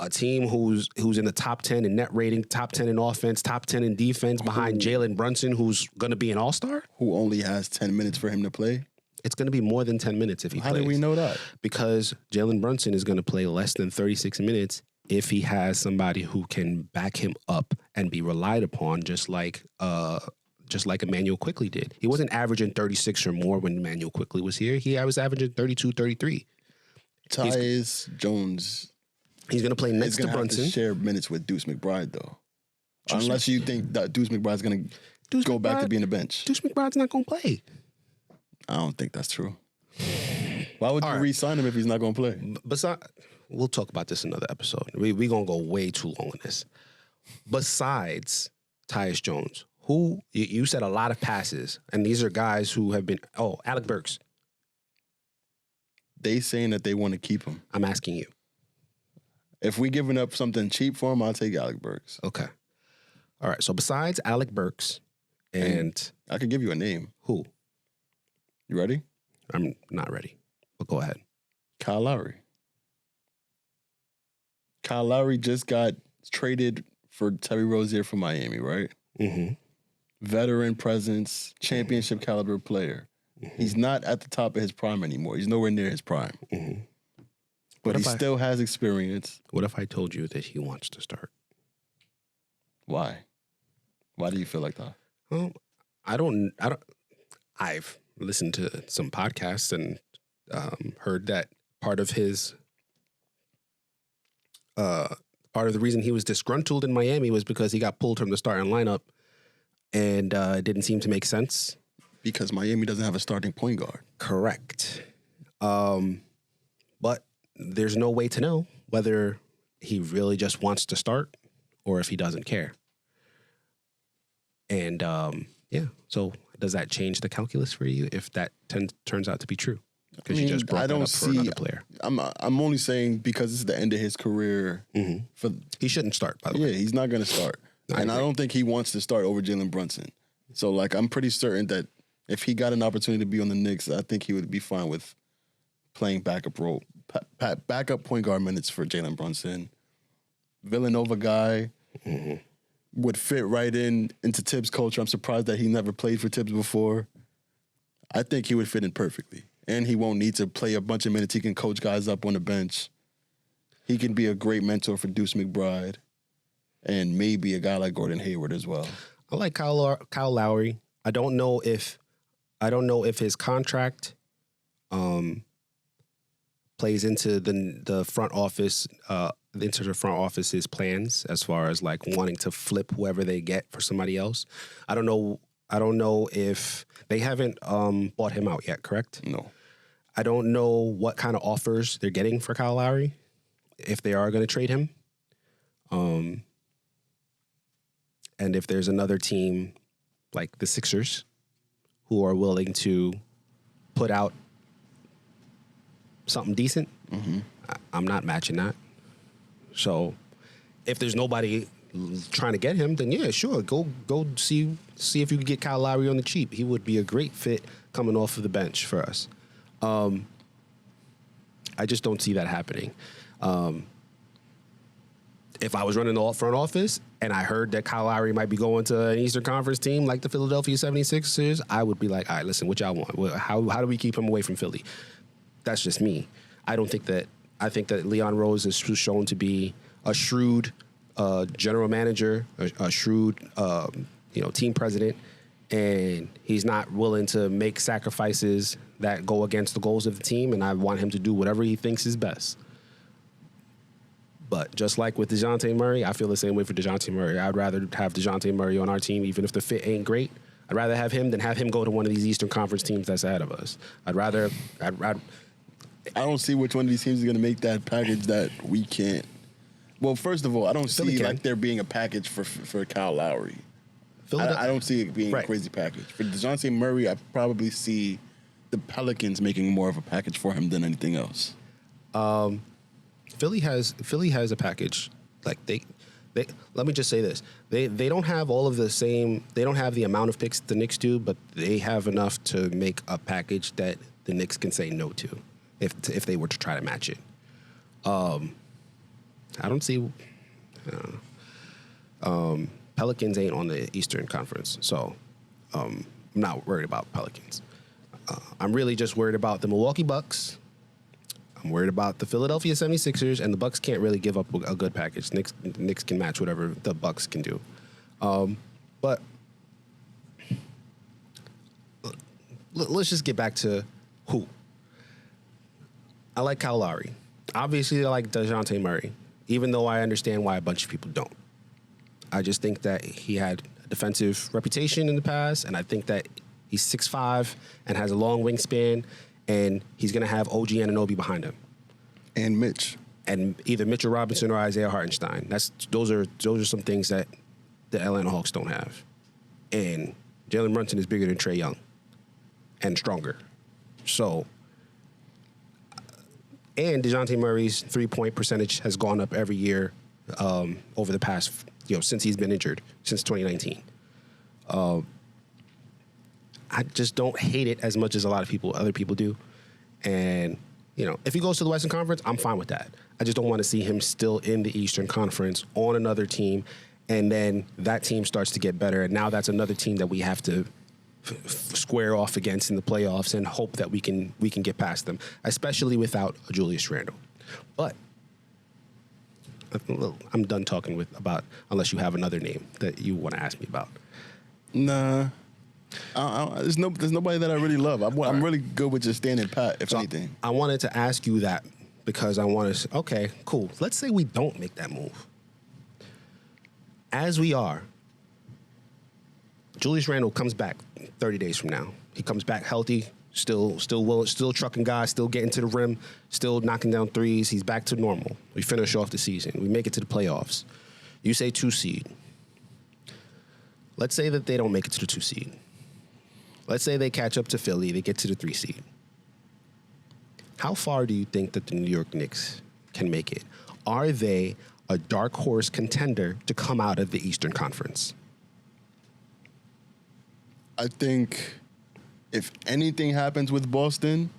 a team who's in the top 10 in net rating, top 10 in offense, top 10 in defense, behind Jalen Brunson, who's going to be an all-star? Who only has 10 minutes for him to play? It's going to be more than 10 minutes if he plays. How do we know that? Because Jalen Brunson is going to play less than 36 minutes if he has somebody who can back him up and be relied upon, just like Emmanuel Quickley did. He wasn't averaging 36 or more when Emmanuel Quickley was here. He was averaging 32, 33. Tyus Jones He's going to play next is to going to have Brunson. to share minutes with Deuce McBride, though. Unless you think that Deuce McBride's going to go back to being a bench. Deuce McBride's not going to play. I don't think that's true. Why would you re-sign him if he's not going to play? Besides, we'll talk about this in another episode. We're going to go way too long on this. Besides Tyus Jones, Who you said a lot of passes, and these are guys who have been. Oh, Alec Burks. They saying that they want to keep him. I'm asking you. If we giving up something cheap for him, I'll take Alec Burks. Okay. All right. So besides Alec Burks, and I could give you a name. who? You ready? I'm not ready, but go ahead. Kyle Lowry. Kyle Lowry just got traded for Terry Rozier from Miami, right? Mm-hmm. Veteran presence, championship caliber player. Mm-hmm. He's not at the top of his prime anymore. He's nowhere near his prime. Mm-hmm. But he still has experience. What if I told you that he wants to start? Why? Why do you feel like that? Well, I've listened to some podcasts and heard that part of the reason he was disgruntled in Miami was because he got pulled from the starting lineup, and it didn't seem to make sense. Because Miami doesn't have a starting point guard. Correct. But there's no way to know whether he really just wants to start or if he doesn't care. And yeah, so does that change the calculus for you if that turns out to be true? Because you just brought that up for another player. I'm only saying because it's the end of his career. Mm-hmm. He shouldn't start, by the way. Yeah, he's not going to start. I don't think he wants to start over Jalen Brunson. So, like, I'm pretty certain that if he got an opportunity to be on the Knicks, I think he would be fine with playing backup role, backup point guard minutes for Jalen Brunson. Villanova guy would fit right into Tibbs' culture. I'm surprised that he never played for Tibbs before. I think he would fit in perfectly. And he won't need to play a bunch of minutes. He can coach guys up on the bench. He can be a great mentor for Deuce McBride. And maybe a guy like Gordon Hayward as well. I like Kyle Lowry. I don't know if his contract plays into the front office office's plans as far as like wanting to flip whoever they get for somebody else. I don't know if they haven't bought him out yet, correct? No. I don't know what kind of offers they're getting for Kyle Lowry if they are going to trade him. And if there's another team like the Sixers who are willing to put out something decent, I'm not matching that. So if there's nobody trying to get him, then yeah, sure, go see if you can get Kyle Lowry on the cheap. He would be a great fit coming off of the bench for us. I just don't see that happening. If I was running the front office and I heard that Kyle Lowry might be going to an Eastern Conference team like the Philadelphia 76ers, I would be like, all right, listen, what y'all want? How do we keep him away from Philly? That's just me. I think that Leon Rose is shown to be a shrewd general manager, a shrewd team president, and he's not willing to make sacrifices that go against the goals of the team, and I want him to do whatever he thinks is best. But just like with Dejounte Murray, I feel the same way for Dejounte Murray. I'd rather have Dejounte Murray on our team, even if the fit ain't great. I'd rather have him than have him go to one of these Eastern Conference teams that's ahead of us. I don't see which one of these teams is going to make that package that we can't. Well, first of all, I don't see like there being a package for Kyle Lowry. I don't see it being a crazy package. For Dejounte Murray, I probably see the Pelicans making more of a package for him than anything else. Philly has a package. Like they let me just say this. They don't have all of the same, they don't have the amount of picks the Knicks do, but they have enough to make a package that the Knicks can say no to if they were to try to match it. I don't see Pelicans ain't on the Eastern Conference, so I'm not worried about Pelicans. I'm really just worried about the Milwaukee Bucks. I'm worried about the Philadelphia 76ers, and the Bucks can't really give up a good package. Knicks can match whatever the Bucks can do. But let's just get back to who. I like Kyle Lowry. Obviously, I like Dejounte Murray, even though I understand why a bunch of people don't. I just think that he had a defensive reputation in the past, and I think that he's 6'5" and has a long wingspan, and he's going to have OG Anunoby behind him. And Mitch. And either Mitchell Robinson or Isaiah Hartenstein. Those are some things that the Atlanta Hawks don't have. And Jalen Brunson is bigger than Trae Young and stronger. So, and Dejounte Murray's three-point percentage has gone up every year over the past, since he's been injured, since 2019. I just don't hate it as much as other people do. And, if he goes to the Western Conference, I'm fine with that. I just don't want to see him still in the Eastern Conference on another team, and then that team starts to get better, and now that's another team that we have to square off against in the playoffs and hope that we can get past them, especially without Julius Randle. But I'm done talking about unless you have another name that you want to ask me about. Nah. There's nobody that I really love. I'm really good with just standing pat, if anything. I wanted to ask you that because I want to. Okay, cool. Let's say we don't make that move. As we are, Julius Randle comes back 30 days from now. He comes back healthy, still trucking guys, still getting to the rim, still knocking down threes. He's back to normal. We finish off the season. We make it to the playoffs. You say 2 seed. Let's say that they don't make it to the 2 seed. Let's say they catch up to Philly. They get to the 3 seed. How far do you think that the New York Knicks can make it? Are they a dark horse contender to come out of the Eastern Conference? I think if anything happens with Boston,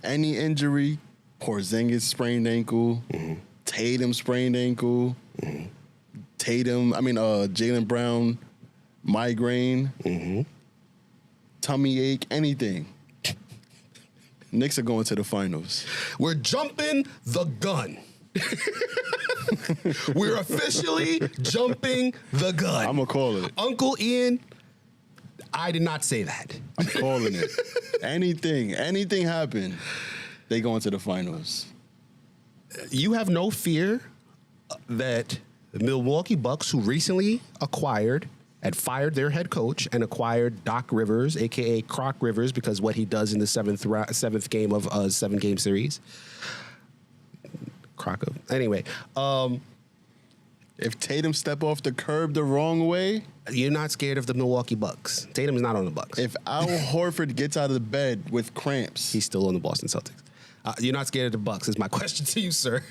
any injury, Porzingis sprained ankle, Tatum sprained ankle, Jalen Brown migraine, tummy ache, anything. Knicks are going to the finals. We're jumping the gun. We're officially jumping the gun. I'm going to call it. Uncle Ian, I did not say that. I'm calling it. Anything happen, they go into the finals. You have no fear that the Milwaukee Bucks, who recently had fired their head coach and acquired Doc Rivers, a.k.a. Croc Rivers, because what he does in the seventh game of a 7-game series. Anyway. If Tatum step off the curb the wrong way. You're not scared of the Milwaukee Bucks. Tatum's not on the Bucks. If Al Horford gets out of the bed with cramps. He's still on the Boston Celtics. You're not scared of the Bucks is my question to you, sir.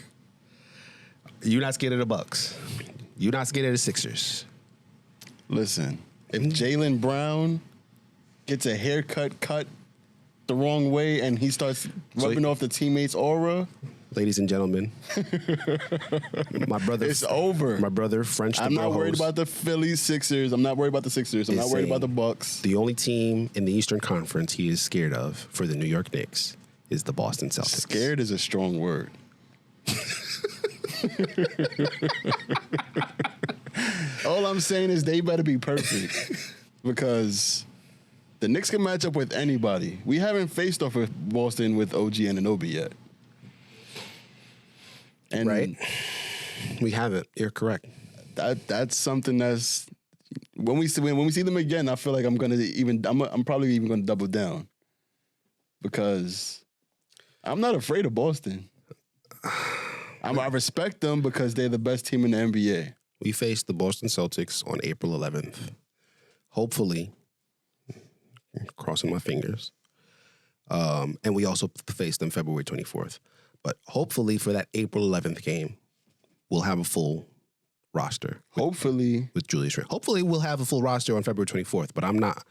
You're not scared of the Bucks. You're not scared of the Sixers. Listen, if Jalen Brown gets a haircut cut the wrong way and he starts rubbing off the teammates' aura. Ladies and gentlemen, my brother. It's over. My brother, French. I'm not worried about the Philly Sixers. I'm not worried about the Sixers. I'm not worried about the Bucks. The only team in the Eastern Conference he is scared of for the New York Knicks is the Boston Celtics. Scared is a strong word. All I'm saying is they better be perfect because the Knicks can match up with anybody. We haven't faced off with Boston with OG Anunoby yet. And right. We haven't. You're correct. That's something that's when we see them again, I feel like I'm probably even gonna double down because I'm not afraid of Boston. I respect them because they're the best team in the NBA. We face the Boston Celtics on April 11th. Hopefully, crossing my fingers. And we also face them February 24th. But hopefully for that April 11th game, we'll have a full roster. Hopefully. With Julius Randle. Hopefully we'll have a full roster on February 24th, but I'm not,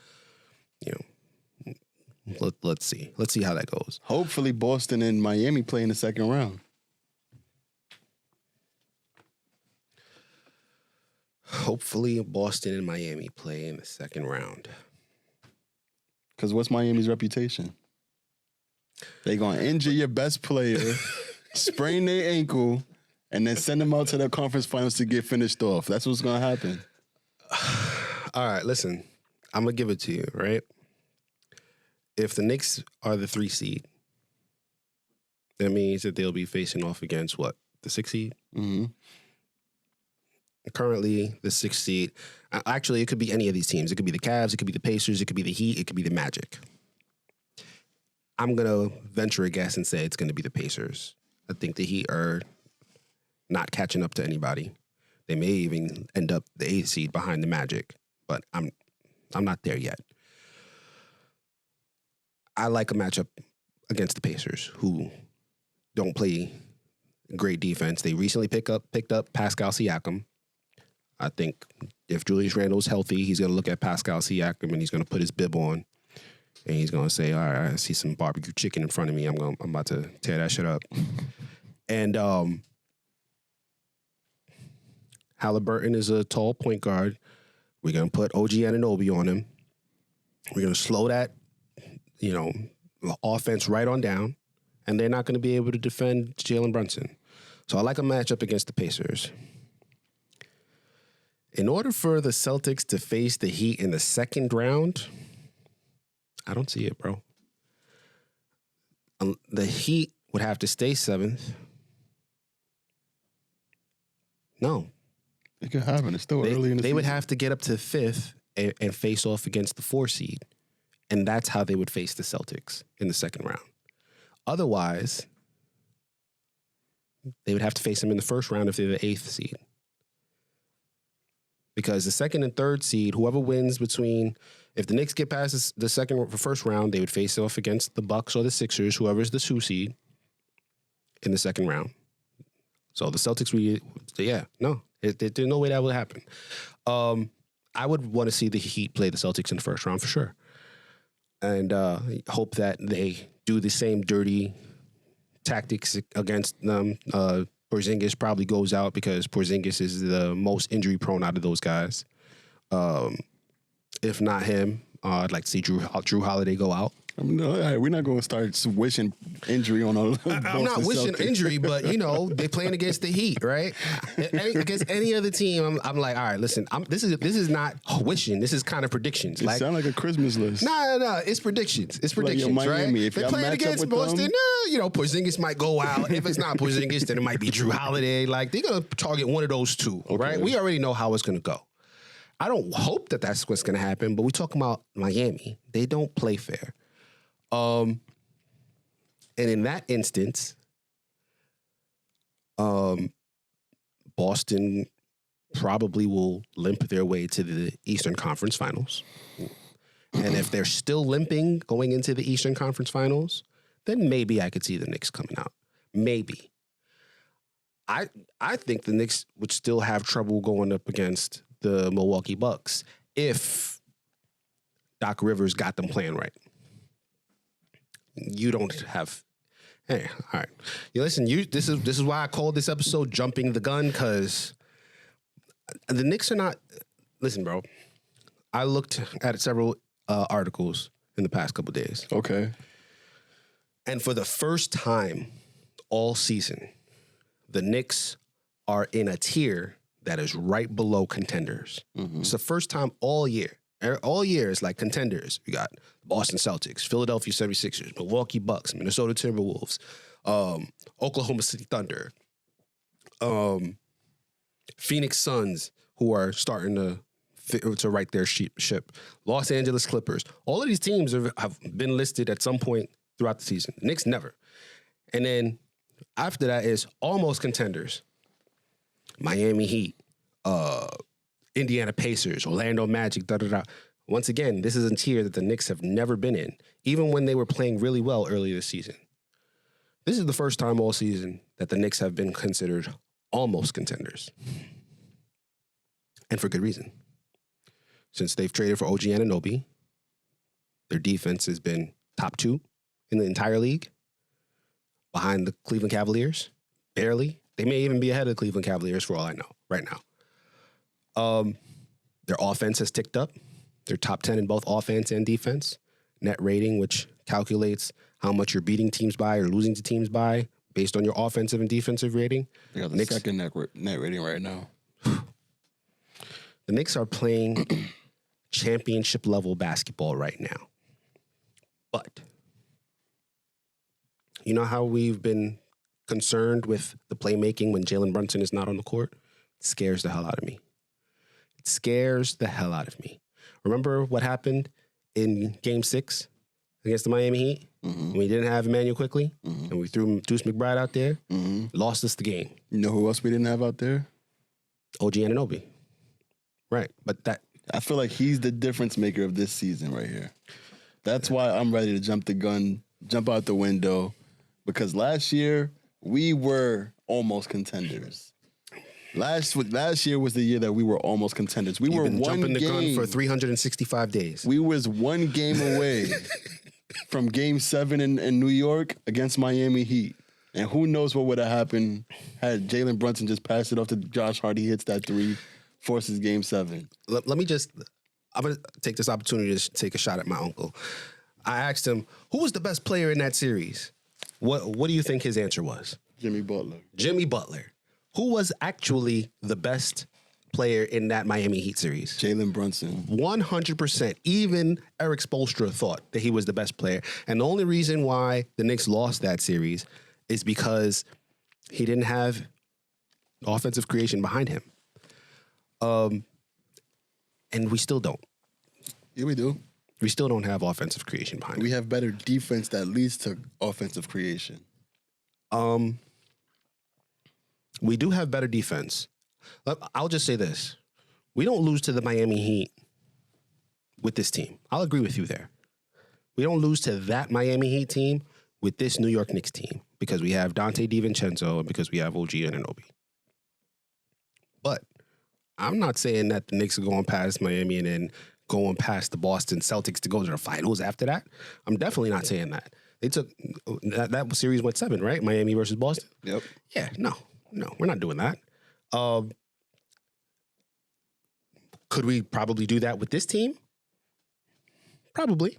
let's see. Let's see how that goes. Hopefully Boston and Miami play in the second round. Hopefully Boston and Miami play in the second round. Because what's Miami's reputation? They're going to injure your best player, sprain their ankle, and then send them out to the conference finals to get finished off. That's what's going to happen. All right, listen. I'm going to give it to you, right? If the Knicks are the 3 seed, that means that they'll be facing off against what? The 6 seed? Mm-hmm. Currently, the 6th seed. Actually, it could be any of these teams. It could be the Cavs. It could be the Pacers. It could be the Heat. It could be the Magic. I'm going to venture a guess and say it's going to be the Pacers. I think the Heat are not catching up to anybody. They may even end up the 8th seed behind the Magic. but I'm not there yet. I like a matchup against the Pacers, who don't play great defense. They recently picked up Pascal Siakam. I think if Julius Randle's healthy, he's going to look at Pascal Siakam and he's going to put his bib on, and he's going to say, "All right, I see some barbecue chicken in front of me. I'm about to tear that shit up." And Halliburton is a tall point guard. We're going to put OG Anunoby on him. We're going to slow that, offense right on down, and they're not going to be able to defend Jalen Brunson. So I like a matchup against the Pacers. In order for the Celtics to face the Heat in the second round, I don't see it, bro. The Heat would have to stay 7th. No. It could happen. It's still early in the season. They would have to get up to 5th and face off against the 4 seed. And that's how they would face the Celtics in the second round. Otherwise, they would have to face them in the first round if they're the 8th seed. Because the 2nd and 3rd seed, whoever wins between, if the Knicks get past the first round, they would face off against the Bucks or the Sixers, whoever's the 2 seed in the second round. So the Celtics, there's no way that would happen. I would want to see the Heat play the Celtics in the first round for sure. And hope that they do the same dirty tactics against them. Porzingis probably goes out because Porzingis is the most injury prone out of those guys. If not him, I'd like to see Drew Holiday go out. We're not going to start wishing injury on all. I'm not wishing injury, but they're playing against the Heat, right? Against any other team, I'm like, all right, listen, this is not wishing. This is kind of predictions. It sound like a Christmas list. No, it's predictions. It's predictions, like Miami, right? if they're playing against Boston. Porzingis might go out. If it's not Porzingis, then it might be Drew Holiday. Like they're gonna target one of those two, right? We already know how it's gonna go. I don't hope that that's what's gonna happen, but we're talking about Miami. They don't play fair. And in that instance, Boston probably will limp their way to the Eastern Conference Finals. And if they're still limping going into the Eastern Conference Finals, then maybe I could see the Knicks coming out. Maybe. I think the Knicks would still have trouble going up against the Milwaukee Bucks if Doc Rivers got them playing right. You don't have. Hey, all right. Listen. This is why I called this episode "Jumping the Gun" because the Knicks are not. Listen, bro. I looked at several articles in the past couple of days. Okay. And for the first time all season, the Knicks are in a tier that is right below contenders. Mm-hmm. It's the first time all year. All year it's like contenders. We got Boston Celtics, Philadelphia 76ers, Milwaukee Bucks, Minnesota Timberwolves, Oklahoma City Thunder, Phoenix Suns, who are starting to right their ship, Los Angeles Clippers. All of these teams have been listed at some point throughout the season. Knicks never. And then after that is almost contenders. Miami Heat, Indiana Pacers, Orlando Magic, da-da-da. Once again, this is a tier that the Knicks have never been in, even when they were playing really well earlier this season. This is the first time all season that the Knicks have been considered almost contenders. And for good reason. Since they've traded for OG Anunoby, their defense has been top 2 in the entire league, behind the Cleveland Cavaliers, barely. They may even be ahead of the Cleveland Cavaliers for all I know right now. Their offense has ticked up. They're top 10 in both offense and defense. Net rating, which calculates how much you're beating teams by or losing to teams by based on your offensive and defensive rating. They got the second net rating right now. The Knicks are playing championship level basketball right now. But you know how we've been concerned with the playmaking when Jalen Brunson is not on the court? It scares the hell out of me. It scares the hell out of me. Remember what happened in Game 6 against the Miami Heat? Mm-hmm. When we didn't have Emmanuel Quickley, mm-hmm. and we threw Deuce McBride out there, mm-hmm. lost us the game. You know who else we didn't have out there? OG Anunoby. Right. But that I feel like he's the difference maker of this season right here. That's why I'm ready to jump out the window, because last year we were almost contenders. Last year was the year that we were almost contenders. We were one jumping the game gun for 365 days. We was one game away from Game 7 in New York against Miami Heat. And who knows what would have happened had Jalen Brunson just passed it off to Josh Hart. He hits that 3, forces Game 7. I'm going to take this opportunity to take a shot at my uncle. I asked him, who was the best player in that series? What do you think his answer was? Jimmy Butler. Jimmy Butler. Who was actually the best player in that Miami Heat series? Jalen Brunson. 100%. Even Eric Spoelstra thought that he was the best player. And the only reason why the Knicks lost that series is because he didn't have offensive creation behind him. And we still don't. Yeah, we do. We still don't have offensive creation behind him. We have better defense that leads to offensive creation. We do have better defense. I'll just say this. We don't lose to the Miami Heat with this team. I'll agree with you there. We don't lose to that Miami Heat team with this New York Knicks team because we have Dante DiVincenzo and because we have OG Anunoby. But I'm not saying that the Knicks are going past Miami and then going past the Boston Celtics to go to the finals after that. I'm definitely not saying that. They took that series went 7, right? Miami versus Boston. Yep. Yeah, no, we're not doing that. Could we probably do that with this team? Probably.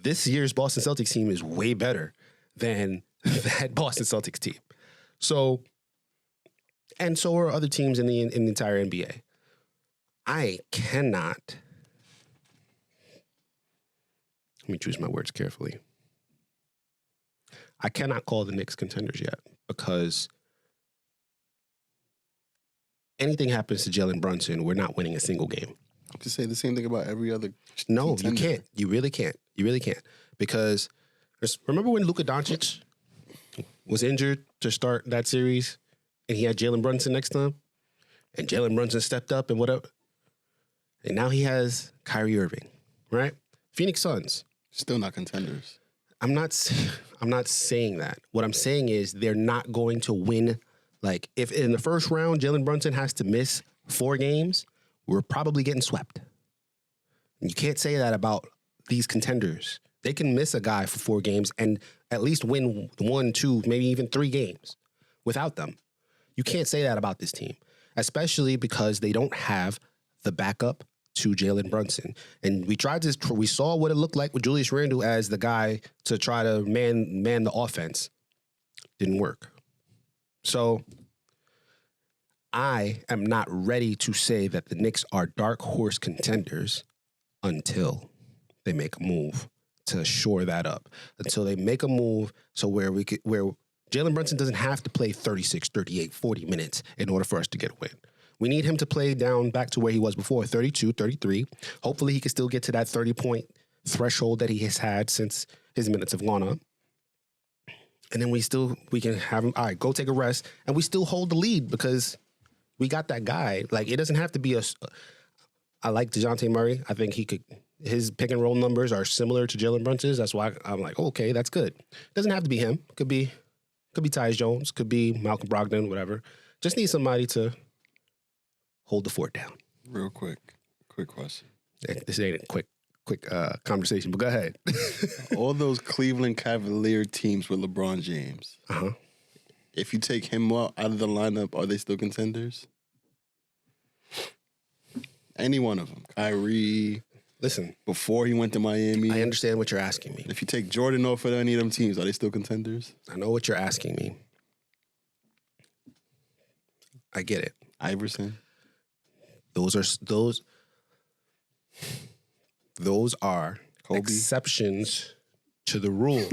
This year's Boston Celtics team is way better than that Boston Celtics team. So, and so are other teams in the entire NBA. I cannot. Let me choose my words carefully. I cannot call the Knicks contenders yet because anything happens to Jalen Brunson, we're not winning a single game. To say the same thing about every other No, contender. you can't. You really can't. You really can't. Because remember when Luka Doncic was injured to start that series and he had Jalen Brunson next to him? And Jalen Brunson stepped up and whatever. And now he has Kyrie Irving, right? Phoenix Suns. Still not contenders. I'm not saying that. What I'm saying is they're not going to win. Like, if in the first round, Jalen Brunson has to miss 4 games, we're probably getting swept. And you can't say that about these contenders. They can miss a guy for 4 games and at least win 1, 2, maybe even 3 games without them. You can't say that about this team, especially because they don't have the backup to Jalen Brunson. And we saw what it looked like with Julius Randle as the guy to try to man the offense. Didn't work. So I am not ready to say that the Knicks are dark horse contenders until they make a move to shore that up. Until they make a move so where Jalen Brunson doesn't have to play 36, 38, 40 minutes in order for us to get a win. We need him to play down back to where he was before, 32, 33. Hopefully he can still get to that 30-point threshold that he has had since his minutes have gone up. And then we can have him, all right, go take a rest, and we still hold the lead because we got that guy. Like, it doesn't have to be I like Dejounte Murray. I think his pick and roll numbers are similar to Jalen Brunson's. That's why I'm like, okay, that's good. It doesn't have to be him. Could be Tyus Jones, could be Malcolm Brogdon, whatever. Just need somebody to hold the fort down. Real quick question. This ain't a quick conversation, but go ahead. All those Cleveland Cavalier teams with LeBron James. Uh-huh. If you take him out of the lineup, are they still contenders? Any one of them. Kyrie. Listen. Before he went to Miami. I understand what you're asking me. If you take Jordan off of any of them teams, are they still contenders? I know what you're asking me. I get it. Iverson. Those are Kobe. Exceptions to the rule,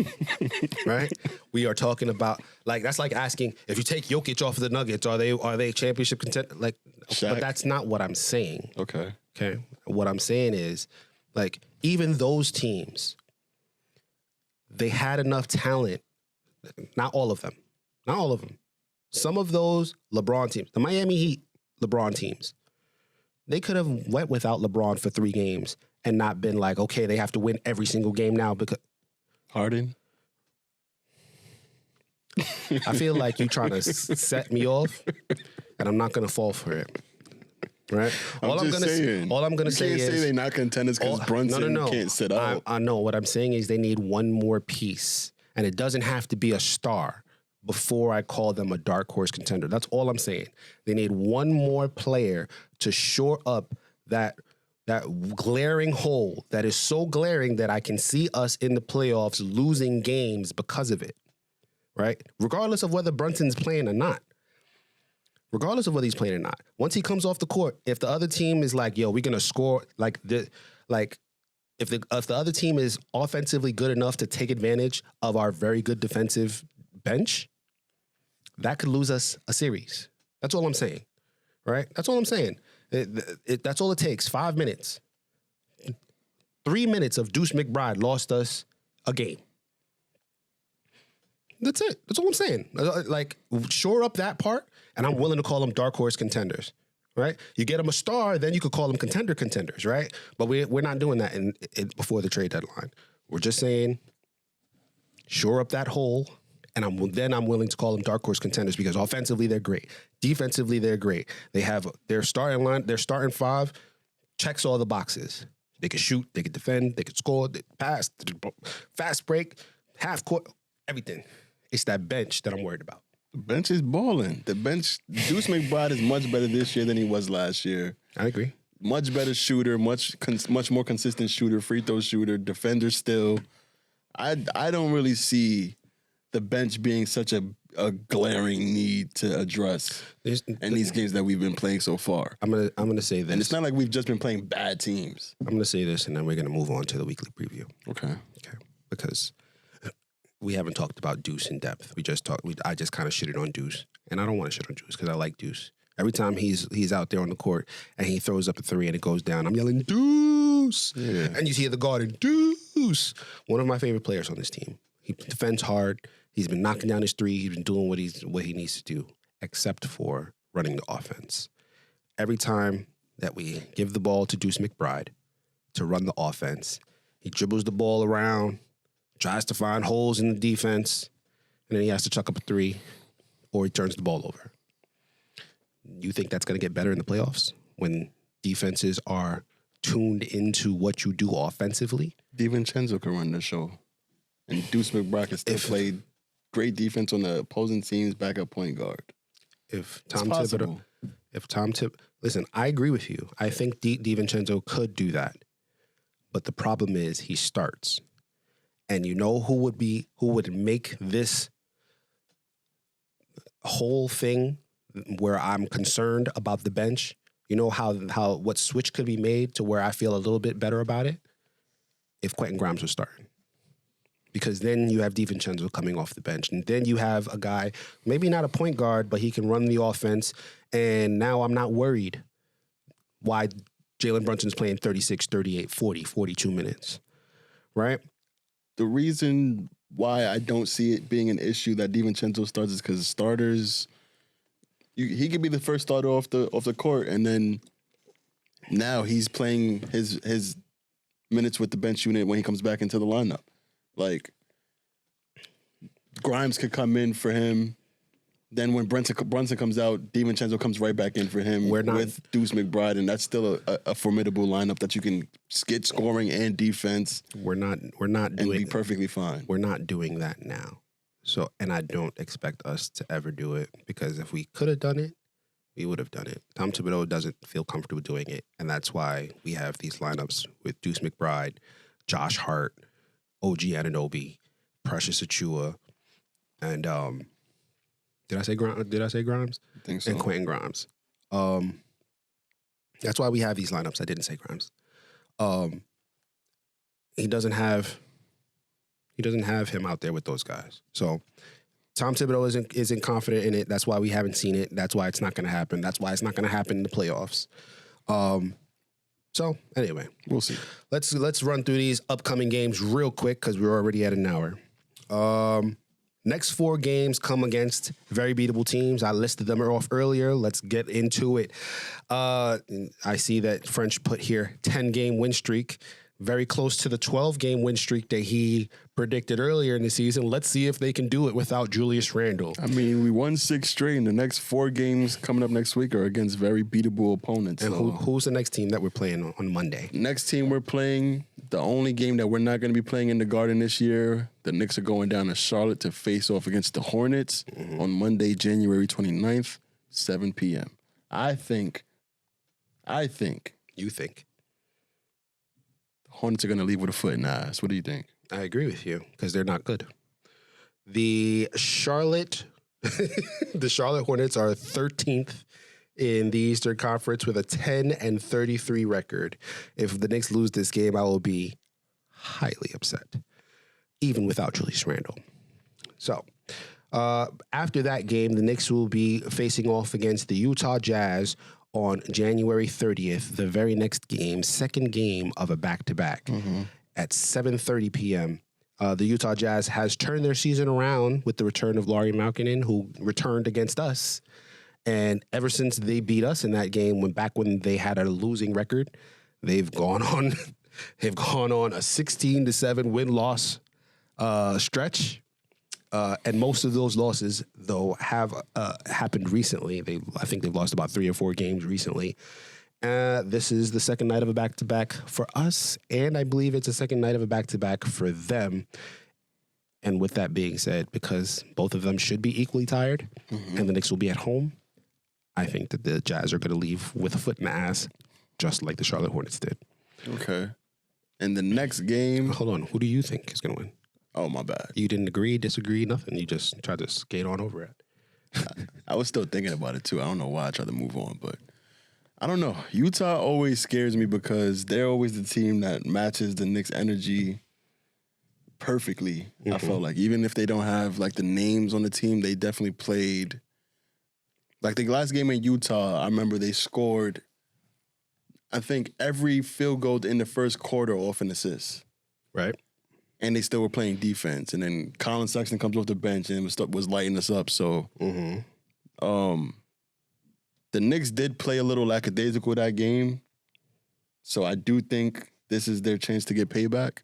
right? We are talking about that's like asking if you take Jokic off of the Nuggets, are they championship contender? Like, Shaq. But that's not what I'm saying. Okay. What I'm saying is, like, even those teams, they had enough talent. Not all of them. Some of those LeBron teams, the Miami Heat LeBron teams, They could have went without LeBron for 3 games and not been like, okay, they have to win every single game now because Harden. I feel like you're trying to set me off, and I'm not going to fall for it. Right? All I'm gonna say is they're not contenders because Brunson can't sit out. I know. What I'm saying is they need one more piece, and it doesn't have to be a star before I call them a dark horse contender. That's all I'm saying. They need one more player to shore up that glaring hole that is so glaring that I can see us in the playoffs losing games because of it. Right? Regardless of whether Brunson's playing or not. Regardless of whether he's playing or not. Once he comes off the court, if the other team is like, yo, we're going to score, if the other team is offensively good enough to take advantage of our very good defensive bench, that could lose us a series. That's all I'm saying. Right? That's all I'm saying. That's all it takes. 5 minutes. 3 minutes of Deuce McBride lost us a game. That's it. That's all I'm saying. Like, shore up that part, and I'm willing to call them dark horse contenders, right? You get them a star, then you could call them contenders, right? But we're not doing that in before the trade deadline. We're just saying, shore up that hole, and I'm willing to call them dark horse contenders because offensively they're great, defensively they're great. They have their starting line, their starting 5 checks all the boxes. They can shoot, they can defend, they can score, they pass, fast break, half court, everything. It's that bench that I'm worried about. The bench is balling. The bench, Deuce McBride is much better this year than he was last year. I agree. Much better shooter, much more consistent shooter, free throw shooter, defender still. I don't really see the bench being such a glaring need to address in these games that we've been playing so far. I'm gonna say this. And it's not like we've just been playing bad teams. I'm gonna say this, and then we're gonna move on to the weekly preview. Okay. Because we haven't talked about Deuce in depth. I just kind of shitted on Deuce, and I don't want to shit on Deuce because I like Deuce. Every time he's out there on the court and he throws up a 3 and it goes down, I'm yelling Deuce, and you hear the Garden Deuce. One of my favorite players on this team. He defends hard. He's been knocking down his 3. He's been doing what he needs to do, except for running the offense. Every time that we give the ball to Deuce McBride to run the offense, he dribbles the ball around, tries to find holes in the defense, and then he has to chuck up a 3, or he turns the ball over. You think that's going to get better in the playoffs when defenses are tuned into what you do offensively? DiVincenzo can run the show. And Deuce McBride can still play great defense on the opposing team's backup point guard. Listen, I agree with you. I think DiVincenzo could do that. But the problem is he starts. And you know who would make this whole thing where I'm concerned about the bench? You know what switch could be made to where I feel a little bit better about it? If Quentin Grimes was starting. Because then you have DiVincenzo coming off the bench. And then you have a guy, maybe not a point guard, but he can run the offense. And now I'm not worried why Jalen Brunson's playing 36, 38, 40, 42 minutes. Right? The reason why I don't see it being an issue that DiVincenzo starts is because starters, he could be the first starter off the court, and then now he's playing his minutes with the bench unit when he comes back into the lineup. Like, Grimes could come in for him. Then when Brunson comes out, DiVincenzo comes right back in for him with Deuce McBride, and that's still a formidable lineup that you can get scoring and defense. We're not and be perfectly fine. We're not doing that now. So, and I don't expect us to ever do it, because if we could have done it, we would have done it. Tom Thibodeau doesn't feel comfortable doing it, and that's why we have these lineups with Deuce McBride, Josh Hart, OG Anunoby, Precious Achua, and did I say Grimes? I think so. And Quentin Grimes. That's why we have these lineups. I didn't say Grimes. He doesn't have him out there with those guys. So Tom Thibodeau isn't confident in it. That's why we haven't seen it. That's why it's not going to happen. That's why it's not going to happen in the playoffs. So anyway, we'll see. Let's run through these upcoming games real quick because we're already at an hour. Next 4 games come against very beatable teams. I listed them off earlier. Let's get into it. I see that French put here 10-game win streak, very close to the 12-game win streak that he predicted earlier in the season. Let's see if they can do it without Julius Randle. I mean, we won 6 straight, and the next 4 games coming up next week are against very beatable opponents. And so. who's the next team that we're playing on Monday? Next team we're playing, the only game that we're not going to be playing in the Garden this year, the Knicks are going down to Charlotte to face off against the Hornets on Monday, January 29th, 7 p.m. I think. You think? The Hornets are going to leave with a foot in the ass. What do you think? I agree with you because they're not good. The Charlotte Hornets are 13th in the Eastern Conference with a 10-33 record. If the Knicks lose this game, I will be highly upset, even without Julius Randle. So, after that game, the Knicks will be facing off against the Utah Jazz on January 30th, the very next game, second game of a back-to-back at 7:30 p.m. The Utah Jazz has turned their season around with the return of Lauri Markkanen, who returned against us. And ever since they beat us in that game, when they had a losing record, they've gone on a 16-7 win-loss stretch. And most of those losses, though, have happened recently. I think they've lost about 3 or 4 games recently. This is the second night of a back-to-back for us, and I believe it's the second night of a back-to-back for them. And with that being said, because both of them should be equally tired, and the Knicks will be at home, I think that the Jazz are going to leave with a foot in the ass, just like the Charlotte Hornets did. Okay. And the next game... Hold on. Who do you think is going to win? Oh, my bad. You didn't agree, disagree, nothing. You just tried to skate on over it. I was still thinking about it, too. I don't know why I tried to move on, but I don't know. Utah always scares me because they're always the team that matches the Knicks' energy perfectly. I felt like even if they don't have, like, the names on the team, they definitely played. Like, the last game in Utah, I remember they scored, I think, every field goal in the first quarter off an assist. Right. And they still were playing defense. And then Colin Sexton comes off the bench and was lighting us up. So the Knicks did play a little lackadaisical that game. So I do think this is their chance to get payback.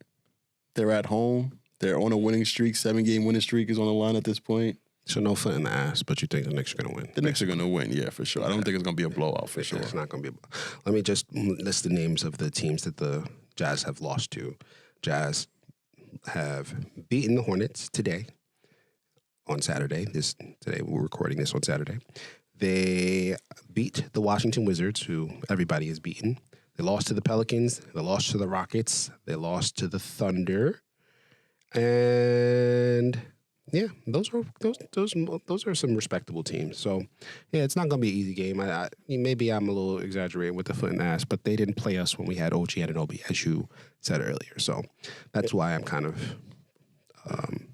They're at home. They're on a winning streak. 7-game winning streak is on the line at this point. So no foot in the ass, but you think the Knicks are going to win? The Knicks are going to win, yeah, for sure. I don't think it's going to be a blowout, for sure. It's not going to be. Let me just list the names of the teams that the Jazz have lost to. Jazz have beaten the Hornets today, on Saturday. Today we're recording this on Saturday. They beat the Washington Wizards, who everybody has beaten. They lost to the Pelicans. They lost to the Rockets. They lost to the Thunder. And yeah, those are some respectable teams. So yeah, it's not going to be an easy game. Maybe I'm a little exaggerating with the foot in the ass, but they didn't play us when we had OG Anunoby, as you said earlier. So that's why I'm kind of I'm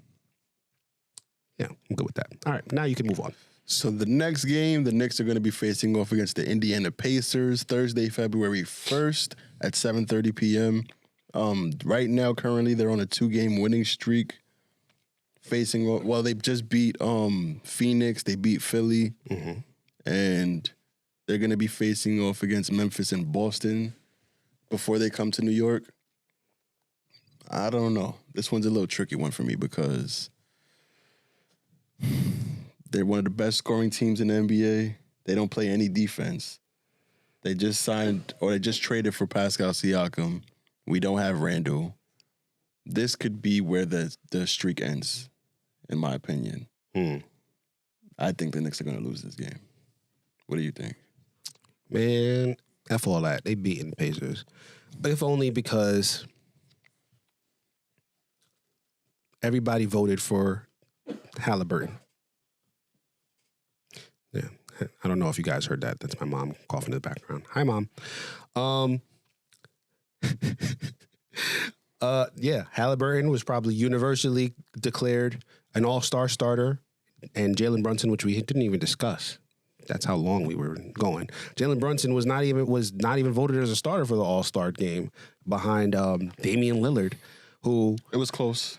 good with that. All right, now you can move on. So the next game, the Knicks are going to be facing off against the Indiana Pacers Thursday, February 1st at 7:30 p.m. Right now, currently, they're on a 2-game winning streak. They just beat Phoenix, they beat Philly, and they're going to be facing off against Memphis and Boston before they come to New York. I don't know. This one's a little tricky one for me because they're one of the best scoring teams in the NBA. They don't play any defense. They just traded for Pascal Siakam. We don't have Randle. This could be where the streak ends, in my opinion. I think the Knicks are going to lose this game. What do you think? Man, F all that. They beaten the Pacers. If only because everybody voted for Halliburton. Yeah. I don't know if you guys heard that. That's my mom coughing in the background. Hi, Mom. Halliburton was probably universally declared an all-star starter, and Jalen Brunson, which we didn't even discuss. That's how long we were going. Jalen Brunson was not even voted as a starter for the All-Star game behind Damian Lillard, who it was close.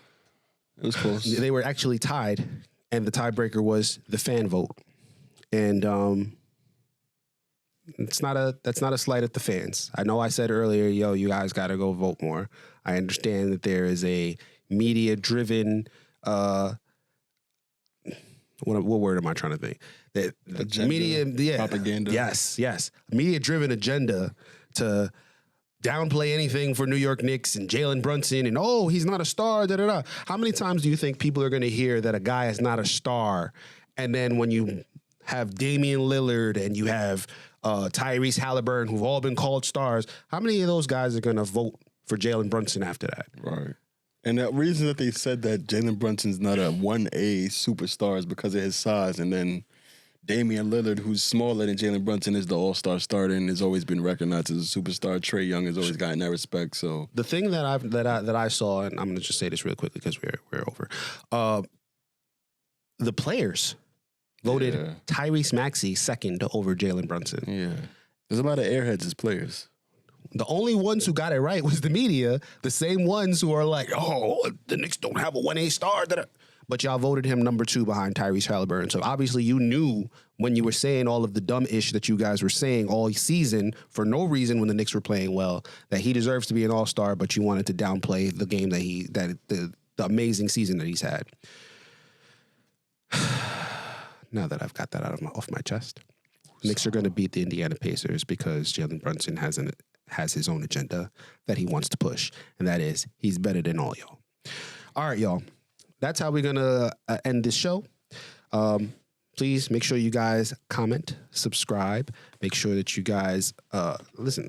It was close. They were actually tied, and the tiebreaker was the fan vote. And that's not a slight at the fans. I know I said earlier, yo, you guys got to go vote more. I understand that there is a media-driven, what word am I trying to think? That agenda, propaganda. Yes. Media-driven agenda to downplay anything for New York Knicks and Jalen Brunson and, oh, he's not a star, da-da-da. How many times do you think people are going to hear that a guy is not a star? And then when you have Damian Lillard and you have Tyrese Halliburton, who've all been called stars, how many of those guys are going to vote for Jalen Brunson after that? Right. And the reason that they said that Jalen Brunson's not a 1A superstar is because of his size. And then Damian Lillard, who's smaller than Jalen Brunson, is the all-star starter and has always been recognized as a superstar. Trae Young has always gotten that respect. So the thing that I saw, and I'm going to just say this real quickly because we're over. The players voted Tyrese Maxey second over Jalen Brunson. Yeah. There's a lot of airheads as players. The only ones who got it right was the media, the same ones who are like, oh, the Knicks don't have a 1A star. But y'all voted him number 2 behind Tyrese Halliburton. So obviously you knew when you were saying all of the dumb ish that you guys were saying all season for no reason when the Knicks were playing well, that he deserves to be an all-star, but you wanted to downplay the game that the amazing season that he's had. Now that I've got that off my chest, Knicks are going to beat the Indiana Pacers because Jalen Brunson has his own agenda that he wants to push, and that is he's better than all y'all. All right, y'all. That's how we're going to end this show. Please make sure you guys comment, subscribe. Make sure that you guys listen.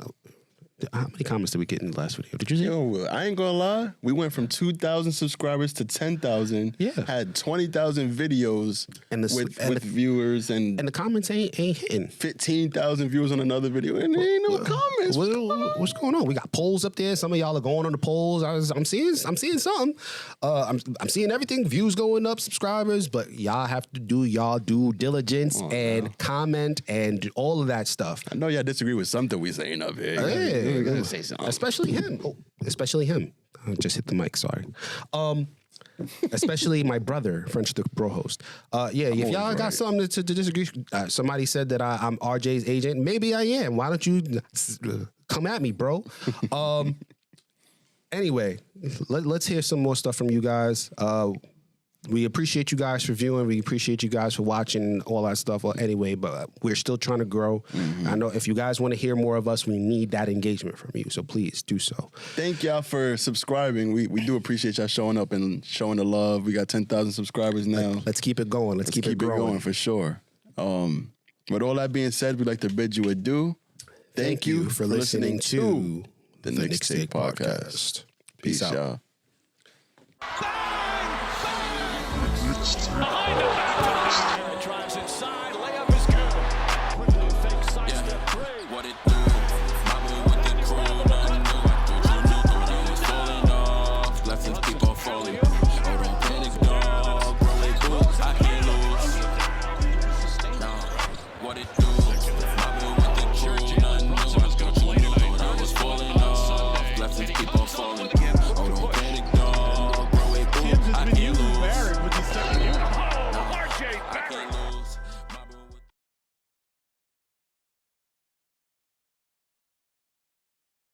How many comments did we get in the last video? Did you see? Yo, I ain't gonna lie. We went from 2,000 subscribers to 10,000. Yeah. Had 20,000 videos with viewers and the comments ain't hitting. 15,000 views on another video and there ain't no comments. What's going on? We got polls up there. Some of y'all are going on the polls. I'm seeing some. I'm seeing everything. Views going up, subscribers, but y'all have to do y'all due diligence and comment and all of that stuff. I know y'all disagree with something we saying up here. Yeah. We're gonna say something. Especially him. Especially him. I just hit the mic, sorry. Especially my brother, French the Bro host. If y'all got something to disagree, somebody said that I'm RJ's agent. Maybe I am. Why don't you come at me, bro? Anyway, let's hear some more stuff from you guys. We appreciate you guys for viewing. We appreciate you guys for watching all that stuff. Well, anyway, but we're still trying to grow. Mm-hmm. I know if you guys want to hear more of us, we need that engagement from you. So please do so. Thank y'all for subscribing. We do appreciate y'all showing up and showing the love. We got 10,000 subscribers now. Let's keep it going. Let's keep it going for sure. With all that being said, we'd like to bid you adieu. Thank you for listening to the Knicks Take Podcast. Peace out. Behind the back.